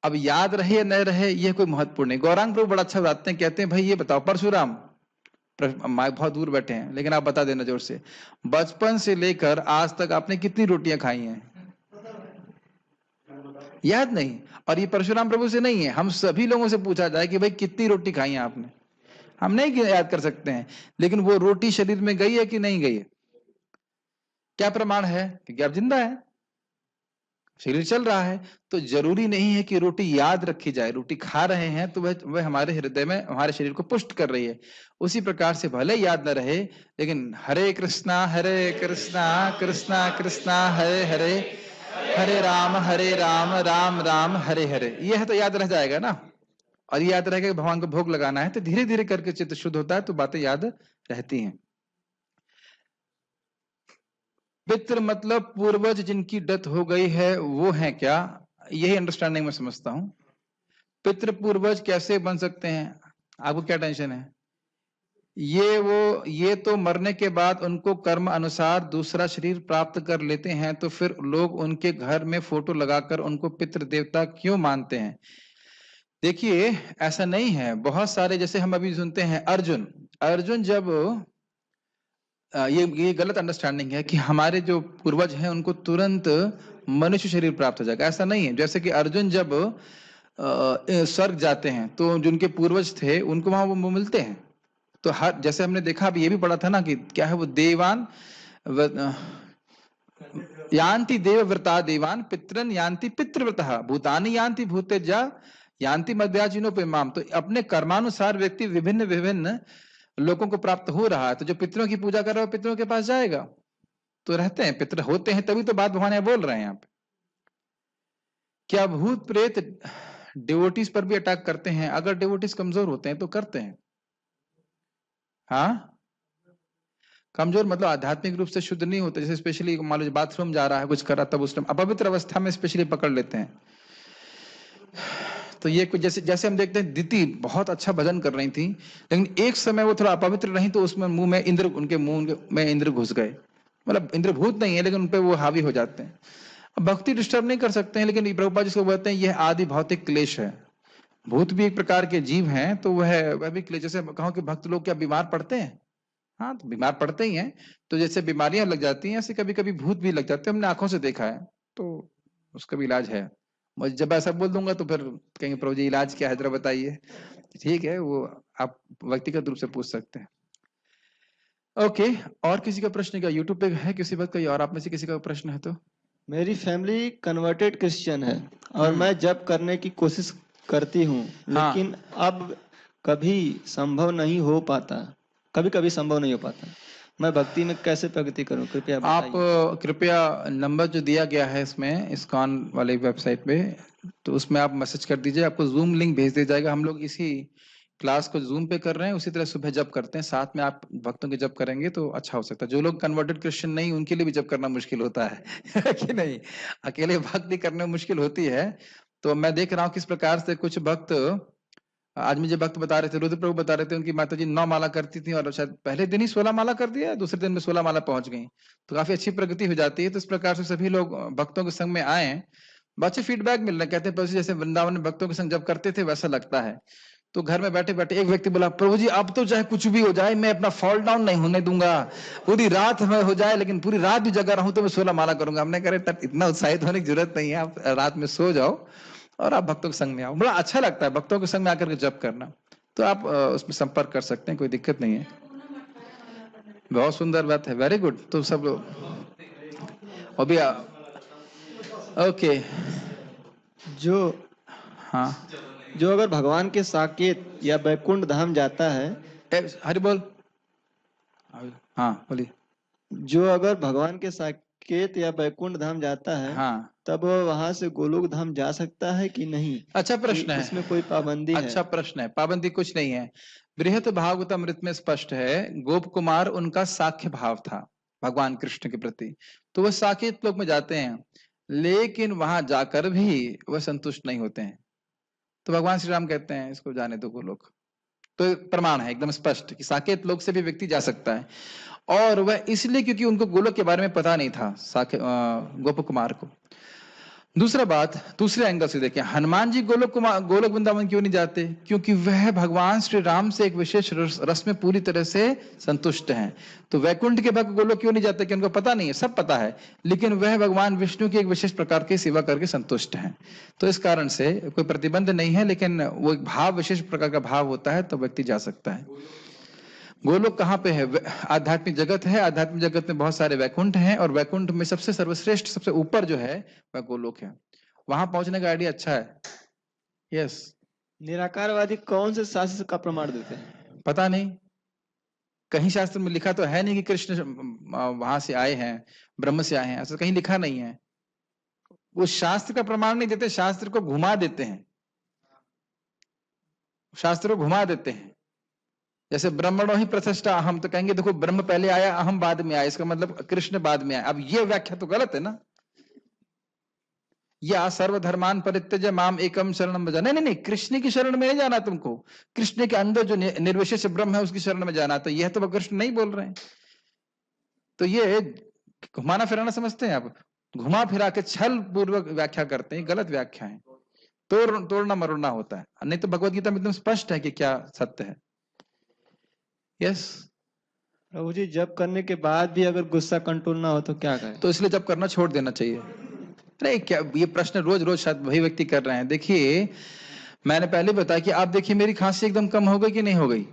अब याद रहे या न रहे ये कोई महत्वपूर्ण नहीं। गौरांग प्रभु बड़ा अच्छा बताते हैं, कहते हैं भाई ये बताओ परशुराम, माइक बहुत दूर बैठे हैं लेकिन आप बता देना जोर से, बचपन से लेकर आज तक आपने कितनी रोटियां खाई हैं? याद नहीं। और ये परशुराम प्रभु से नहीं है, हम सभी लोगों से पूछा जाए कि भाई कितनी रोटी खाई है आपने, हम नहीं याद कर सकते हैं, लेकिन वो रोटी शरीर में गई है कि नहीं गई है? क्या प्रमाण है? क्योंकि आप जिंदा है, शरीर चल रहा है। तो जरूरी नहीं है कि रोटी याद रखी जाए, रोटी खा रहे हैं तो वह हमारे हृदय में, हमारे शरीर को पुष्ट कर रही है। उसी प्रकार से भले याद न रहे लेकिन हरे कृष्णा कृष्णा कृष्णा हरे हरे, हरे राम राम राम हरे हरे, यह है तो याद रह जाएगा ना। और याद रहेगा कि भगवान को भोग लगाना है, तो धीरे धीरे करके चित्त शुद्ध होता है तो बातें याद रहती हैं। पितृ मतलब पूर्वज जिनकी डेथ हो गई है वो है क्या? यही अंडरस्टैंडिंग में समझता हूं। पितृ पूर्वज कैसे बन सकते हैं? आपको क्या टेंशन है? ये तो मरने के बाद उनको कर्म अनुसार दूसरा शरीर प्राप्त कर लेते हैं, तो फिर लोग उनके घर में फोटो लगाकर उनको पितृ देवता क्यों मानते हैं? देखिए ऐसा नहीं है, बहुत सारे, जैसे हम अभी सुनते हैं अर्जुन जब ये गलत अंडरस्टैंडिंग है कि हमारे जो पूर्वज हैं उनको तुरंत मनुष्य शरीर प्राप्त हो जाएगा, ऐसा नहीं है। जैसे कि अर्जुन जब स्वर्ग जाते हैं तो जिनके पूर्वज थे उनको वहां वो मिलते हैं। तो हर, जैसे हमने देखा अभी ये भी पढ़ा था ना कि क्या है वो देवान यान्ति देवव्रता देवान पितरन यान्ति पितृव्रतः भूतानि यान्ति भूतेजा यान्ति मध्याजिनोपमाम। तो अपने कर्मानुसार व्यक्ति विभिन्न विभिन्न लोगों को प्राप्त हो रहा है। तो जो पितरों की पूजा कर रहा है पितरों के पास जाएगा, तो रहते हैं पितर होते हैं, तभी तो बात भगवान यहाँ बोल रहे हैं। यहाँ पे क्या भूत प्रेत डिवोटीज पर भी अटैक करते हैं? अगर डिवोटीज कमजोर होते हैं तो करते हैं। हाँ, कमजोर मतलब आध्यात्मिक रूप से शुद्ध नहीं होते। जैसे स्पेशली मान लो बाथरूम जा रहा है, कुछ कर रहा, तब उस टाइम अपवित्र अवस्था में स्पेशली पकड़ लेते हैं। तो ये कुछ जैसे हम देखते हैं दीति बहुत अच्छा भजन कर रही थी, लेकिन एक समय वो थोड़ा अपवित्र रही तो उसमें मुंह में इंद्र, उनके मुंह में इंद्र घुस गए। मतलब इंद्र भूत नहीं है लेकिन उनपे वो हावी हो जाते हैं। अब भक्ति डिस्टर्ब नहीं कर सकते हैं, लेकिन प्रभुपाद जिसको बोलते हैं यह आदि भौतिक क्लेश है। भूत भी एक प्रकार के जीव हैं, तो वह भी क्लेश। जैसे कहो कि भक्त लोग क्या बीमार पड़ते हैं? हाँ, तो बीमार पड़ते ही हैं। तो जैसे बीमारियां लग जाती हैं ऐसे कभी कभी भूत भी लग जाते हैं, हमने आंखों से देखा है, तो उसका भी इलाज है। मुझे जब ऐसा बोल दूंगा तो फिर कहेंगे प्रभु जी इलाज क्या है जरा बताइए। ठीक है, वो आप व्यक्तिगत रूप से पूछ सकते हैं। ओके, और किसी का प्रश्न क्या यूट्यूब पे है किसी बात कोई, और आप में से किसी का प्रश्न है तो? मेरी फैमिली कन्वर्टेड क्रिश्चियन है और मैं जप करने की कोशिश करती हूँ, हाँ। लेकिन अब कभी संभव नहीं हो पाता। कभी कभी संभव नहीं हो पाता। मैं भक्ति में कैसे प्रगति करूं, कृपया आप बताइए। कृपया नंबर जो दिया गया है इसमें इस्कॉन वाले वेबसाइट पे, तो उसमें आप मैसेज कर दीजिए, आपको जूम लिंक भेज दिया जाएगा। हम लोग इसी क्लास को जूम पे कर रहे हैं, उसी तरह सुबह जप करते हैं, साथ में आप भक्तों के जप करेंगे तो अच्छा हो सकता है। जो लोग कन्वर्टेड क्रिश्चियन नहीं, उनके लिए भी जप करना मुश्किल होता है कि नहीं, अकेले भक्ति करने में मुश्किल होती है। तो मैं देख रहा हूँ किस प्रकार से कुछ भक्त, आज मुझे भक्त बता रहे थे, रुद्र प्रभु बता रहे थे, उनकी माता जी 9 माला करती थी और शायद पहले दिन ही 16 माला कर दिया, दूसरे दिन में 16 माला पहुंच गई। तो काफी अच्छी प्रगति हो जाती है। तो इस प्रकार से सभी लोग भक्तों के संग में आए, अच्छे फीडबैक मिल रहे हैं। कहते हैं प्रभु जी जैसे वृंदावन में भक्तों के संग जब करते थे वैसा लगता है। तो घर में बैठे बैठे एक व्यक्ति बोला, प्रभु जी अब तो चाहे कुछ भी हो जाए, मैं अपना फॉल डाउन नहीं होने दूंगा, पूरी रात में हो जाए लेकिन पूरी रात भी जगा रहूं तो मैं 16 माला करूंगा। हमने कहा इतना उत्साहित होने की जरूरत नहीं है, आप रात में सो जाओ और आप भक्तों के संग में आओ। बड़ा अच्छा लगता है भक्तों के संग में आकर के जप करना। तो आप उसमें संपर्क कर सकते हैं, कोई दिक्कत नहीं है। बहुत सुंदर बात है, वेरी गुड। तो सब लोग अभी ओके। जो हाँ, जो अगर भगवान के साकेत या बैकुंठ धाम जाता है, हरि बोल। हाँ बोलिए। जो अगर भगवान के साकेत या बैकुंठ धाम जाता है, हाँ, तब वह वहां से गोलोक धाम जा सकता है कि नहीं? अच्छा प्रश्न है। इसमें कोई पाबंदी है? अच्छा प्रश्न है, पाबंदी कुछ नहीं है। बृहत भागवतमृत में स्पष्ट है, गोप कुमार उनका साख्य भाव था भगवान कृष्ण के प्रति, तो वह साकेत लोक में जाते हैं, लेकिन वहां जाकर भी वह संतुष्ट नहीं होते हैं। तो भगवान श्री राम कहते हैं इसको जाने दो गोलोक। तो प्रमाण है एकदम स्पष्ट कि साकेत लोक से भी व्यक्ति जा सकता है, और वह इसलिए क्योंकि उनको गोलोक के बारे में पता नहीं था गोप कुमार को। दूसरा बात, दूसरे एंगल से देखें, हनुमान जी गोलोक वृंदावन क्यों नहीं जाते? क्योंकि वह भगवान श्री राम से एक विशेष रस में पूरी तरह से संतुष्ट हैं। तो वैकुंठ के भक्त गोलोक क्यों नहीं जाते? कि उनको पता नहीं है, सब पता है, लेकिन वह भगवान विष्णु की एक विशेष प्रकार की सेवा करके संतुष्ट हैं। तो इस कारण से कोई प्रतिबंध नहीं है, लेकिन वो एक भाव, विशेष प्रकार का भाव होता है, तो व्यक्ति जा सकता है। गोलोक कहाँ पे है? आध्यात्मिक जगत है, आध्यात्मिक जगत में बहुत सारे वैकुंठ हैं, और वैकुंठ में सबसे सर्वश्रेष्ठ, सबसे ऊपर जो है वह गोलोक है। वहां पहुंचने का आइडिया अच्छा है। यस। निराकारवादी कौन से शास्त्र का प्रमाण देते हैं? पता नहीं, कहीं शास्त्र में लिखा तो है नहीं कि कृष्ण वहां से आए हैं, ब्रह्म से आए हैं, ऐसा कहीं लिखा नहीं है। वो शास्त्र का प्रमाण नहीं देते, शास्त्र को घुमा देते हैं, शास्त्र को घुमा देते हैं। जैसे ब्रह्मणो ही प्रतिष्ठा अहम, तो कहेंगे देखो ब्रह्म पहले आया, अहम बाद में आया, इसका मतलब कृष्ण बाद में आया। अब ये व्याख्या तो गलत है ना। या सर्वधर्मान परित्यज्य माम एकम शरणम भज, नहीं नहीं नहीं, कृष्ण की शरण में नहीं जाना तुमको, कृष्ण के अंदर जो निर्विशेष ब्रह्म है उसकी शरण में जाना। तो यह तो कृष्ण नहीं बोल रहे हैं। तो ये घुमाना फिराना समझते हैं आप, घुमा फिरा के छल पूर्वक व्याख्या करते हैं, गलत व्याख्या है। तोड़ना मरोड़ना होता है, नहीं तो भगवत गीता में एकदम स्पष्ट है कि क्या सत्य है। यस। प्रभु जी, जब करने के बाद भी अगर गुस्सा कंट्रोल ना हो तो क्या करें? तो इसलिए जब करना छोड़ देना चाहिए। नहीं, क्या ये प्रश्न रोज रोज शायद वही व्यक्ति कर रहे हैं। देखिए, मैंने पहले बताया कि आप देखिए मेरी खांसी एकदम कम हो गई कि नहीं हो गई?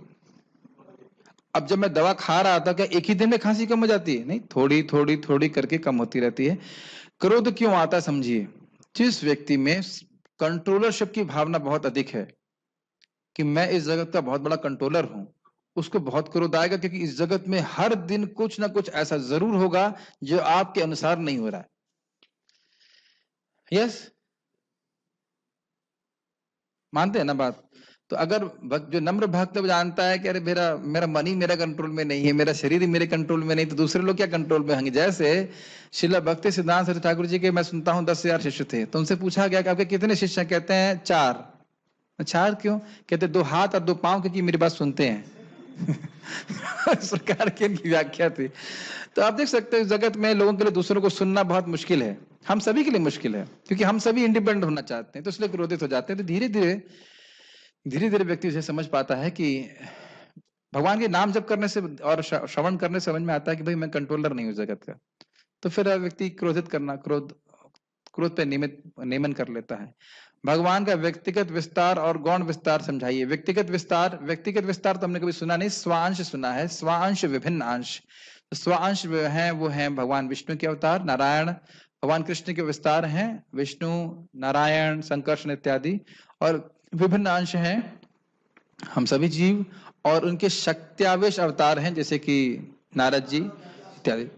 अब जब मैं दवा खा रहा था, क्या एक ही दिन में खांसी कम हो जाती है? नहीं, थोड़ी थोड़ी थोड़ी करके कम होती रहती है। क्रोध क्यों आता समझिए, जिस व्यक्ति में कंट्रोलरशिप की भावना बहुत अधिक है कि मैं इस जगत का बहुत बड़ा कंट्रोलर हूं, उसको बहुत क्रोध आएगा, क्योंकि इस जगत में हर दिन कुछ ना कुछ ऐसा जरूर होगा जो आपके अनुसार नहीं हो रहा है। यस, मानते हैं ना बात? तो अगर जो नम्र भक्त जानता है कि अरे मेरा मेरा मन ही मेरा कंट्रोल में नहीं है, मेरा शरीर ही मेरे कंट्रोल में नहीं, तो दूसरे लोग क्या कंट्रोल में होंगे? जैसे श्रील भक्ति सिद्धांत सरस्वती ठाकुर जी के मैं सुनता हूँ 10,000 शिष्य थे, तो उनसे पूछा गया कि आपके कितने शिष्य? कहते हैं 4। 4 क्यों? कहते 2 हाथ और 2 पांव, क्योंकि मेरी बात सुनते हैं इस प्रकार की इनकी व्याख्या थी। तो आप देख सकते हैं जगत में लोगों के लिए दूसरों को सुनना बहुत मुश्किल है, हम सभी के लिए मुश्किल है, क्योंकि हम सभी इंडिपेंडेंट होना चाहते हैं, तो इसलिए क्रोधित हो जाते हैं। तो धीरे धीरे व्यक्ति उसे समझ पाता है कि भगवान के नाम जप करने से और श्रवण करने से समझ में आता है कि भाई मैं कंट्रोलर नहीं हूं जगत का। तो फिर व्यक्ति क्रोध पे नियमन कर लेता है। भगवान का व्यक्तिगत विस्तार और गौण विस्तार समझाइए। व्यक्तिगत विस्तार तो हमने कभी सुना नहीं, स्वांश सुना है, स्वांश विभिन्न अंश। स्वांश वो है भगवान विष्णु के अवतार, नारायण भगवान कृष्ण के विस्तार हैं, विष्णु, नारायण, संकर्षण इत्यादि, और विभिन्न अंश हैं हम सभी जीव, और उनके शक्त्यावेश अवतार हैं जैसे कि नारद जी इत्यादि।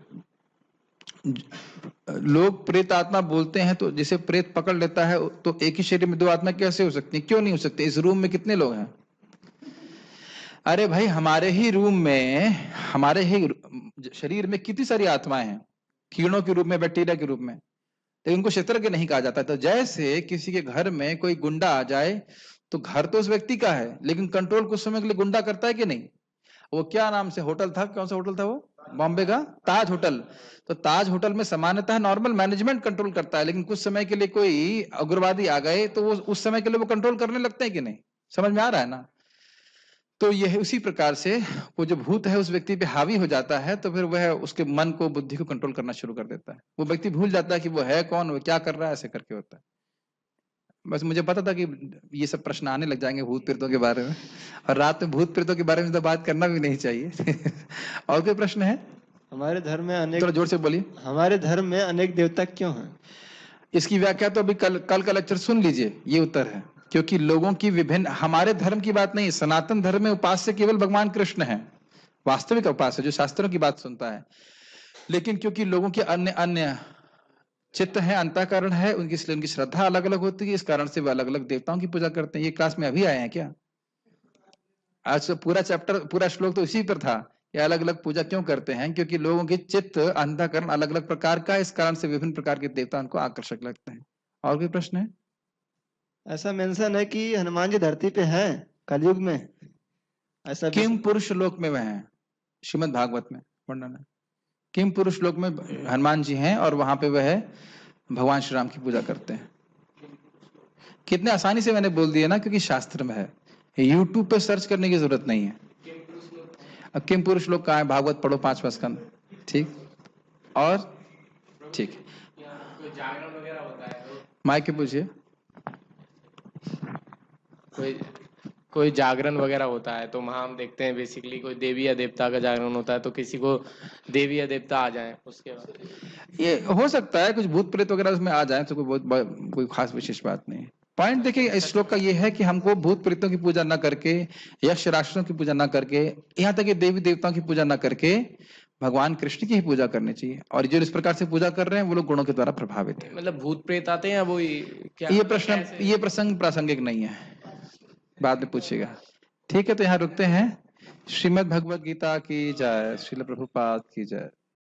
लोग प्रेत आत्मा बोलते हैं तो जिसे प्रेत पकड़ लेता है तो एक ही शरीर में दो आत्मा कैसे हो सकती है? क्यों नहीं हो सकती? इस रूम में कितने लोग हैं? अरे भाई, हमारे ही रूम में, हमारे ही शरीर में कितनी सारी आत्माएं हैं, कीड़ों के रूप में, बैक्टीरिया के रूप में, तो उनको क्षेत्रज्ञ नहीं कहा जाता। तो जैसे किसी के घर में कोई गुंडा आ जाए तो घर तो उस व्यक्ति का है, लेकिन कंट्रोल कुछ समय के लिए गुंडा करता है कि नहीं? वो क्या नाम से होटल था, कौन सा होटल था वो? बॉम्बे का ताज होटल। तो ताज होटल में सामान्यतः नॉर्मल मैनेजमेंट कंट्रोल करता है, लेकिन कुछ समय के लिए कोई उग्रवादी आ गए तो वो उस समय के लिए वो कंट्रोल करने लगते हैं कि नहीं? समझ में आ रहा है ना? तो यह उसी प्रकार से वो जो भूत है उस व्यक्ति पे हावी हो जाता है, तो फिर वह उसके मन को, बुद्धि को कंट्रोल करना शुरू कर देता है। वो व्यक्ति भूल जाता है कि वो है कौन, वो क्या कर रहा है, ऐसे करके होता है। बस मुझे पता था कि ये सब प्रश्न आने लग जाएंगे भूत प्रेतों के बारे में, और रात में भूत प्रेतों के बारे में तो बात करना भी नहीं चाहिए। और कोई प्रश्न है? हमारे धर्म में अनेक, थोड़ा जोर से बोलिए। हमारे धर्म में अनेक देवता क्यों हैं? इसकी व्याख्या तो अभी कल का लेक्चर सुन लीजिए, ये उत्तर है। क्योंकि लोगों की विभिन्न, हमारे धर्म की बात नहीं, सनातन धर्म में उपास्य केवल भगवान कृष्ण है, वास्तविक उपास्य जो शास्त्रों की बात सुनता है। लेकिन क्योंकि लोगों के अन्य अन्य चित्त है, अंतःकरण है, उनकी, इसलिए उनकी श्रद्धा अलग अलग होती है, इस कारण से वे अलग अलग देवताओं की पूजा करते हैं। ये क्लास में अभी आए हैं क्या? आज तो पूरा चैप्टर, पूरा श्लोक तो इसी पर था, ये अलग अलग पूजा क्यों करते हैं? क्योंकि लोगों के चित्त, अंतःकरण अलग अलग प्रकार का, इस कारण से विभिन्न प्रकार के देवता उनको आकर्षक लगते हैं। और कोई प्रश्न है? ऐसा मेंशन है कि हनुमान जी धरती पे हैं कलयुग में, ऐसा किम पुरुष लोक में वह है, श्रीमद् भागवत में वर्णन है। किम पुरुष लोक में हनुमान जी हैं और वहां पे वह भगवान श्री राम की पूजा करते हैं। कितने आसानी से मैंने बोल दिया ना, क्योंकि शास्त्र में है, यूट्यूब पे सर्च करने की जरूरत नहीं है। अब किम पुरुष लोग कहाँ है? भागवत पढ़ो 5वां स्कंद, ठीक? और ठीक है, कोई जागरण वगैरह होता है तो माइक के पूछिए। कोई जागरण वगैरह होता है तो वहाँ हम देखते हैं बेसिकली कोई देवी या देवता का जागरण होता है, तो किसी को देवी या देवता आ जाए उसके बाद ये हो सकता है कुछ भूत प्रेत वगैरह उसमें आ जाए, तो कोई खास विशेष बात नहीं। पॉइंट देखिए इस श्लोक का ये है कि हमको भूत प्रेतों की पूजा न करके, यक्ष राक्षसों की पूजा न करके, यहाँ तक कि देवी देवताओं की पूजा न करके भगवान कृष्ण की ही पूजा करनी चाहिए। और जो इस प्रकार से पूजा कर रहे हैं वो लोग गुणों के द्वारा प्रभावित है। मतलब भूत प्रेत आते हैं वो क्या? ये प्रसंग प्रासंगिक नहीं है, बाद में पूछेगा। ठीक है, तो यहाँ रुकते हैं। श्रीमद् भगवद गीता की जय, श्रील प्रभुपाद की जय।